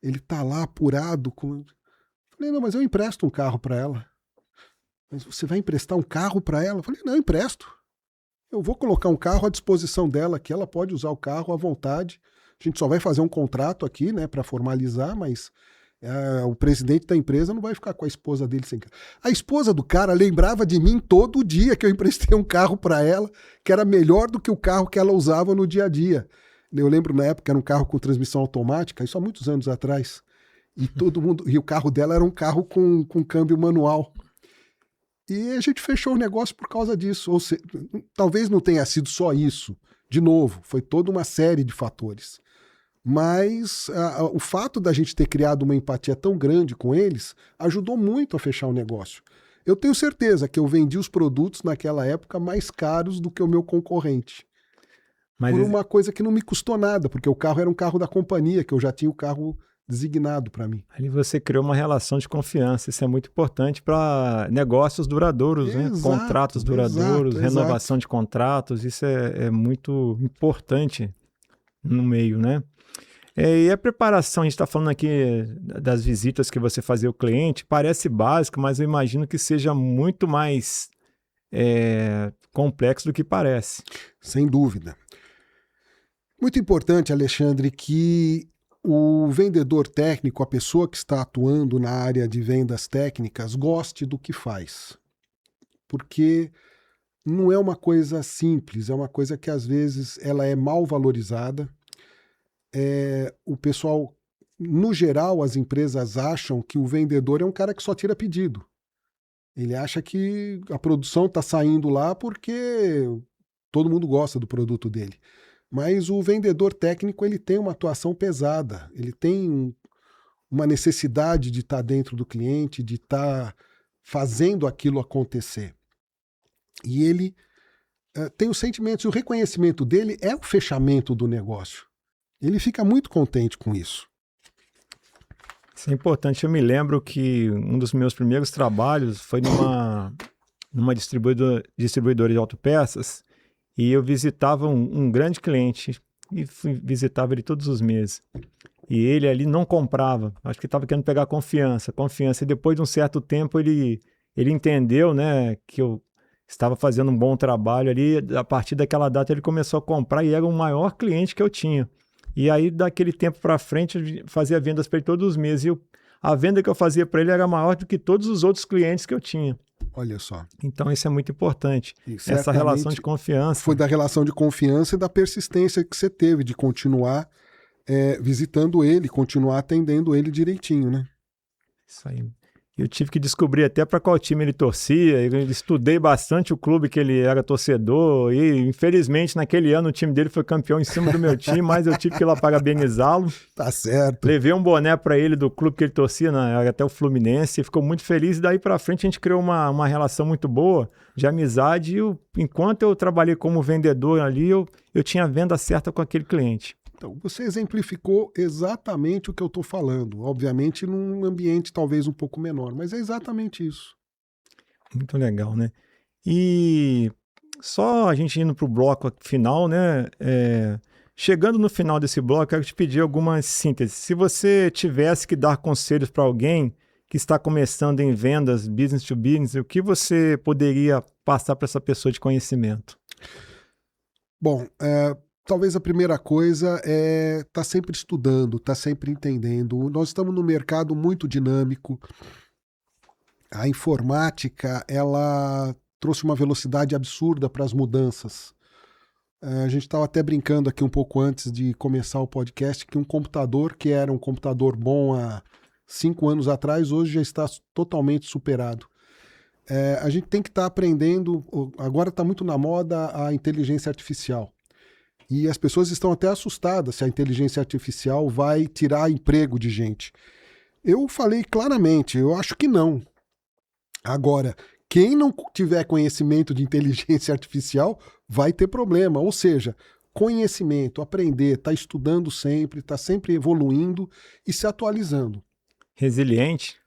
Ele está lá apurado. Falei, não, mas eu empresto um carro para ela. Mas você vai emprestar um carro para ela? Falei, não, eu empresto. Eu vou colocar um carro à disposição dela, que ela pode usar o carro à vontade. A gente só vai fazer um contrato aqui, né, para formalizar, mas... o presidente da empresa não vai ficar com a esposa dele sem carro. A esposa do cara lembrava de mim todo dia que eu emprestei um carro para ela, que era melhor do que o carro que ela usava no dia a dia. Eu lembro na época era um carro com transmissão automática, isso há muitos anos atrás. E todo mundo, e o carro dela era um carro com câmbio manual. E a gente fechou o negócio por causa disso. Ou seja, talvez não tenha sido só isso. De novo, foi toda uma série de fatores. Mas o fato da gente ter criado uma empatia tão grande com eles ajudou muito a fechar o negócio. Eu tenho certeza que eu vendi os produtos naquela época mais caros do que o meu concorrente. Por uma coisa que não me custou nada, porque o carro era um carro da companhia, que eu já tinha o carro designado para mim. Ali você criou uma relação de confiança. Isso é muito importante para negócios duradouros, Exato, né? Contratos duradouros, exato. renovação de contratos. Isso é muito importante no meio, né? E a preparação, a gente está falando aqui das visitas que você fazia ao cliente, parece básico, mas eu imagino que seja muito mais complexo do que parece. Sem dúvida. Muito importante, Alexandre, que o vendedor técnico, a pessoa que está atuando na área de vendas técnicas, goste do que faz. Porque não é uma coisa simples, é uma coisa que às vezes ela é mal valorizada. O pessoal, no geral, as empresas acham que o vendedor é um cara que só tira pedido. Ele acha que a produção está saindo lá porque todo mundo gosta do produto dele. Mas o vendedor técnico ele tem uma atuação pesada, ele tem uma necessidade de estar dentro do cliente, de estar fazendo aquilo acontecer. E ele tem os sentimentos, e o reconhecimento dele é o fechamento do negócio. Ele fica muito contente com isso. Isso é importante. Eu me lembro que um dos meus primeiros trabalhos foi numa distribuidora de autopeças e eu visitava um grande cliente e visitava ele todos os meses. E ele ali não comprava. Acho que estava querendo pegar confiança. E depois de um certo tempo ele entendeu, né, que eu estava fazendo um bom trabalho ali. A partir daquela data ele começou a comprar e era o maior cliente que eu tinha. E aí, daquele tempo para frente, eu fazia vendas para ele todos os meses. E a venda que eu fazia para ele era maior do que todos os outros clientes que eu tinha. Olha só. Então, isso é muito importante. Essa relação de confiança. Foi da relação de confiança e da persistência que você teve de continuar visitando ele, continuar atendendo ele direitinho, né? Isso aí. Eu tive que descobrir até para qual time ele torcia. Eu estudei bastante o clube que ele era torcedor e, infelizmente, naquele ano o time dele foi campeão em cima do meu time, mas eu tive que ir lá parabenizá-lo. Tá certo. Levei um boné para ele do clube que ele torcia, era até o Fluminense, e ficou muito feliz. E daí para frente a gente criou uma relação muito boa de amizade. E enquanto eu trabalhei como vendedor ali, eu tinha a venda certa com aquele cliente. Então, você exemplificou exatamente o que eu estou falando. Obviamente, num ambiente talvez um pouco menor, mas é exatamente isso. Muito legal, né? E só a gente indo para o bloco final, né? Chegando no final desse bloco, eu quero te pedir algumas sínteses. Se você tivesse que dar conselhos para alguém que está começando em vendas, business to business, o que você poderia passar para essa pessoa de conhecimento? Bom, talvez a primeira coisa é estar sempre estudando, estar sempre entendendo. Nós estamos num mercado muito dinâmico. A informática, ela trouxe uma velocidade absurda para as mudanças. A gente estava até brincando aqui um pouco antes de começar o podcast que um computador que era um computador bom há 5 anos atrás, hoje já está totalmente superado. A gente tem que estar aprendendo, agora está muito na moda a inteligência artificial. E as pessoas estão até assustadas se a inteligência artificial vai tirar emprego de gente. Eu falei claramente, eu acho que não. Agora, quem não tiver conhecimento de inteligência artificial vai ter problema. Ou seja, conhecimento, aprender, tá estudando sempre, tá sempre evoluindo e se atualizando. Resiliente?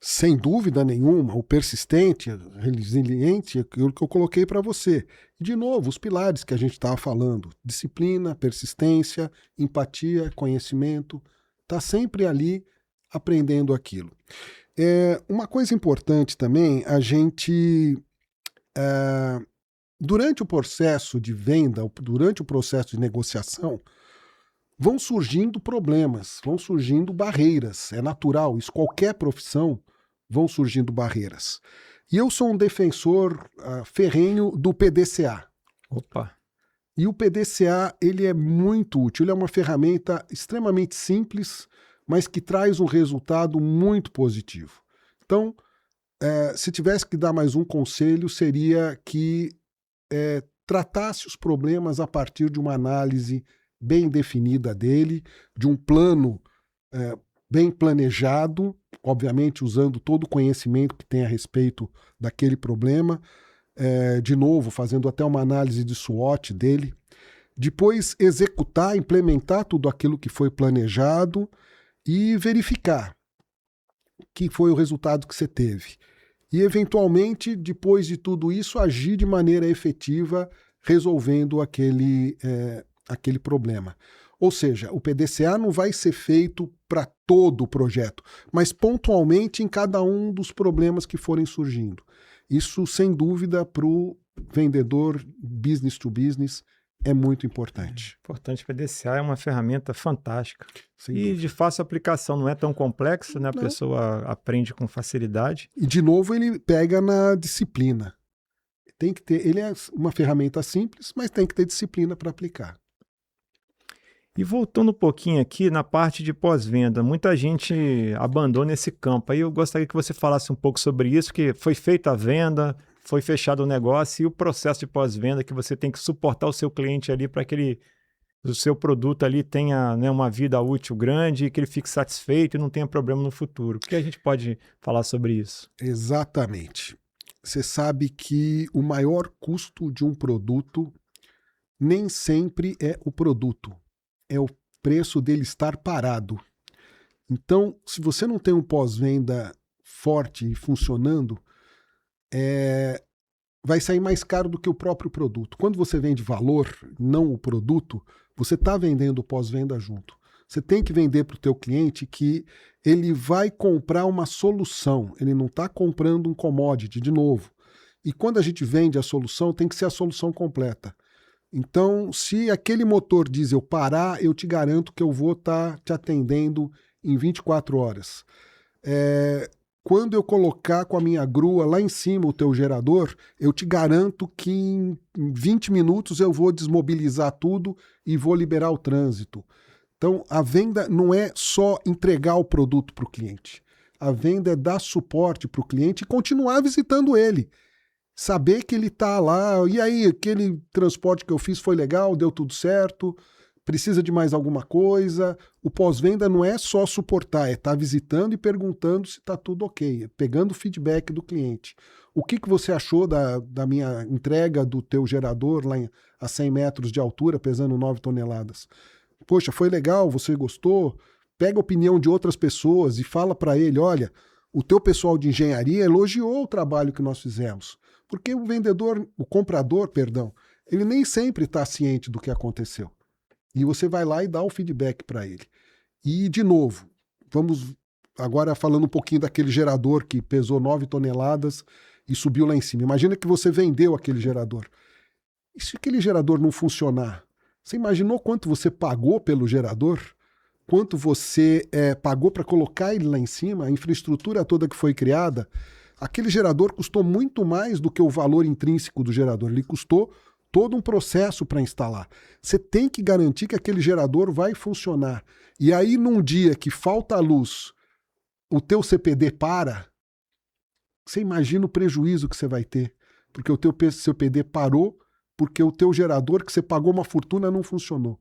Sem dúvida nenhuma, o persistente, resiliente, é aquilo que eu coloquei para você. De novo, os pilares que a gente estava falando: disciplina, persistência, empatia, conhecimento. Está sempre ali aprendendo aquilo. Uma coisa importante também, a gente, durante o processo de venda, durante o processo de negociação, vão surgindo problemas, vão surgindo barreiras. É natural, isso qualquer profissão vão surgindo barreiras. E eu sou um defensor ferrenho do PDCA. Opa! E o PDCA, ele é muito útil, ele é uma ferramenta extremamente simples, mas que traz um resultado muito positivo. Então, se tivesse que dar mais um conselho, seria que tratasse os problemas a partir de uma análise bem definida dele, de um plano bem planejado, obviamente usando todo o conhecimento que tem a respeito daquele problema, de novo, fazendo até uma análise de SWOT dele, depois executar, implementar tudo aquilo que foi planejado e verificar que foi o resultado que você teve. E, eventualmente, depois de tudo isso, agir de maneira efetiva, resolvendo aquele problema. Ou seja, o PDCA não vai ser feito para todo o projeto, mas pontualmente em cada um dos problemas que forem surgindo. Isso, sem dúvida, para o vendedor business to business é muito importante. Importante, PDCA é uma ferramenta fantástica. Sem e dúvida. de fácil aplicação, não é tão complexa, né? A Não. pessoa aprende com facilidade. E, de novo, ele pega na disciplina. Tem que ter, ele é uma ferramenta simples, mas tem que ter disciplina para aplicar. E voltando um pouquinho aqui na parte de pós-venda, muita gente abandona esse campo. Aí eu gostaria que você falasse um pouco sobre isso, que foi feita a venda, foi fechado o negócio e o processo de pós-venda que você tem que suportar o seu cliente ali para que o seu produto ali tenha, né, uma vida útil grande e que ele fique satisfeito e não tenha problema no futuro. O que a gente pode falar sobre isso? Exatamente. Você sabe que o maior custo de um produto nem sempre é o produto, é o preço dele estar parado. Então, se você não tem um pós-venda forte e funcionando, vai sair mais caro do que o próprio produto. Quando você vende valor, não o produto, você está vendendo o pós-venda junto. Você tem que vender para o teu cliente que ele vai comprar uma solução, ele não está comprando um commodity, de novo. E quando a gente vende a solução, tem que ser a solução completa. Então, se aquele motor diesel parar, eu te garanto que eu vou estar te atendendo em 24 horas. Quando eu colocar com a minha grua lá em cima o teu gerador, eu te garanto que em 20 minutos eu vou desmobilizar tudo e vou liberar o trânsito. Então, a venda não é só entregar o produto para o cliente. A venda é dar suporte para o cliente e continuar visitando ele. Saber que ele está lá, e aí, aquele transporte que eu fiz foi legal, deu tudo certo, precisa de mais alguma coisa. O pós-venda não é só suportar, é estar visitando e perguntando se está tudo ok, pegando o feedback do cliente. O que você achou da minha entrega do teu gerador lá a 100 metros de altura, pesando 9 toneladas? Poxa, foi legal, você gostou? Pega a opinião de outras pessoas e fala para ele, olha, o teu pessoal de engenharia elogiou o trabalho que nós fizemos. Porque o comprador, ele nem sempre está ciente do que aconteceu. E você vai lá e dá o feedback para ele. E, de novo, vamos agora falando um pouquinho daquele gerador que pesou 9 toneladas e subiu lá em cima. Imagina que você vendeu aquele gerador. E se aquele gerador não funcionar? Você imaginou quanto você pagou pelo gerador? Quanto você pagou para colocar ele lá em cima? A infraestrutura toda que foi criada? Aquele gerador custou muito mais do que o valor intrínseco do gerador. Ele custou todo um processo para instalar. Você tem que garantir que aquele gerador vai funcionar. E aí, num dia que falta a luz, o teu CPD para, você imagina o prejuízo que você vai ter. Porque o teu CPD parou, porque o teu gerador, que você pagou uma fortuna, não funcionou.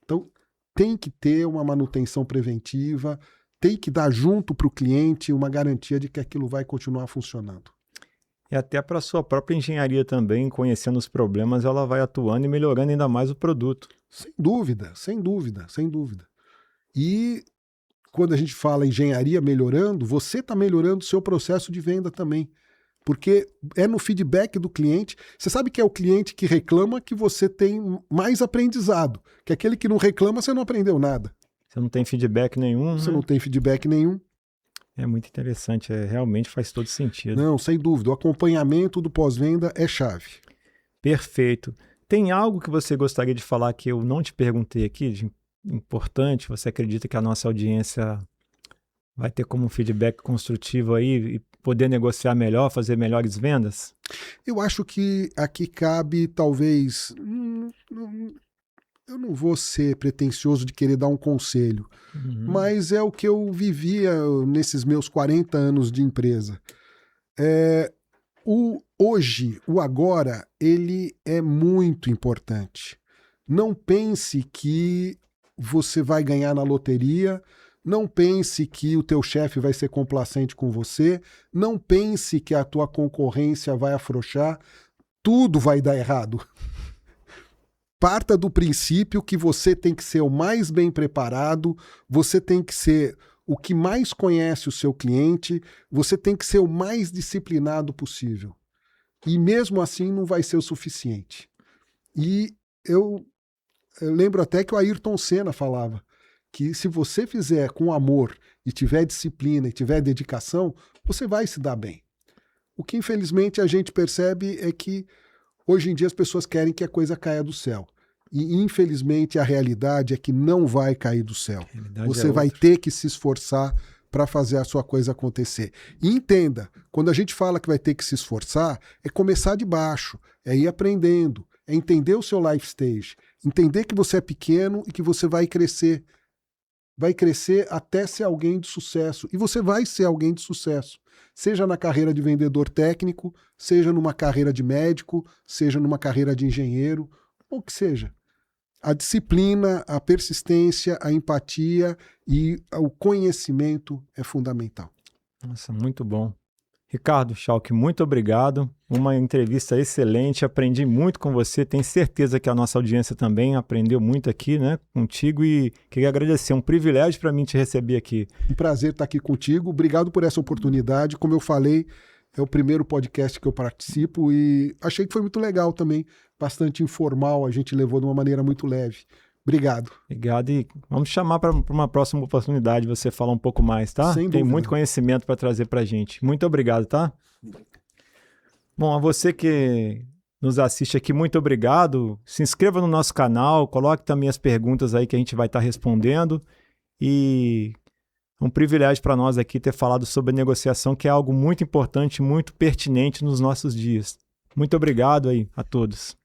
Então, tem que ter uma manutenção preventiva, tem que dar junto para o cliente uma garantia de que aquilo vai continuar funcionando. E até para a sua própria engenharia também, conhecendo os problemas, ela vai atuando e melhorando ainda mais o produto. Sem dúvida, sem dúvida, sem dúvida. E quando a gente fala engenharia melhorando, você está melhorando o seu processo de venda também. Porque é no feedback do cliente. Você sabe que é o cliente que reclama que você tem mais aprendizado. Que aquele que não reclama, você não aprendeu nada. Você não tem feedback nenhum. Você não tem feedback nenhum. É muito interessante, realmente faz todo sentido. Não, sem dúvida. O acompanhamento do pós-venda é chave. Perfeito. Tem algo que você gostaria de falar que eu não te perguntei aqui, de importante? Você acredita que a nossa audiência vai ter como um feedback construtivo aí e poder negociar melhor, fazer melhores vendas? Eu acho que aqui cabe, talvez, eu não vou ser pretensioso de querer dar um conselho, mas é o que eu vivia nesses meus 40 anos de empresa. Hoje, o agora, ele é muito importante. Não pense que você vai ganhar na loteria, não pense que o teu chefe vai ser complacente com você, não pense que a tua concorrência vai afrouxar, tudo vai dar errado. Parta do princípio que você tem que ser o mais bem preparado, você tem que ser o que mais conhece o seu cliente, você tem que ser o mais disciplinado possível. E mesmo assim não vai ser o suficiente. E eu lembro até que o Ayrton Senna falava que se você fizer com amor e tiver disciplina e tiver dedicação, você vai se dar bem. O que infelizmente a gente percebe é que hoje em dia as pessoas querem que a coisa caia do céu. E infelizmente a realidade é que não vai cair do céu. Você vai ter que se esforçar para fazer a sua coisa acontecer. E entenda, quando a gente fala que vai ter que se esforçar, é começar de baixo, é ir aprendendo, é entender o seu life stage, entender que você é pequeno e que você vai crescer. Vai crescer até ser alguém de sucesso. E você vai ser alguém de sucesso. Seja na carreira de vendedor técnico, seja numa carreira de médico, seja numa carreira de engenheiro, ou que seja. A disciplina, a persistência, a empatia e o conhecimento é fundamental. Nossa, muito bom. Ricardo Schalck, muito obrigado. Uma entrevista excelente, aprendi muito com você. Tenho certeza que a nossa audiência também aprendeu muito aqui, né, contigo, e queria agradecer. Um privilégio para mim te receber aqui. Um prazer estar aqui contigo. Obrigado por essa oportunidade. Como eu falei, é o primeiro podcast que eu participo e achei que foi muito legal também. Bastante informal, a gente levou de uma maneira muito leve. Obrigado. Obrigado e vamos chamar para uma próxima oportunidade você falar um pouco mais, tá? Sem dúvida. Tem muito conhecimento para trazer para a gente. Muito obrigado, tá? Bom, a você que nos assiste aqui, muito obrigado. Se inscreva no nosso canal, coloque também as perguntas aí que a gente vai estar respondendo. E é um privilégio para nós aqui ter falado sobre negociação, que é algo muito importante, muito pertinente nos nossos dias. Muito obrigado aí a todos.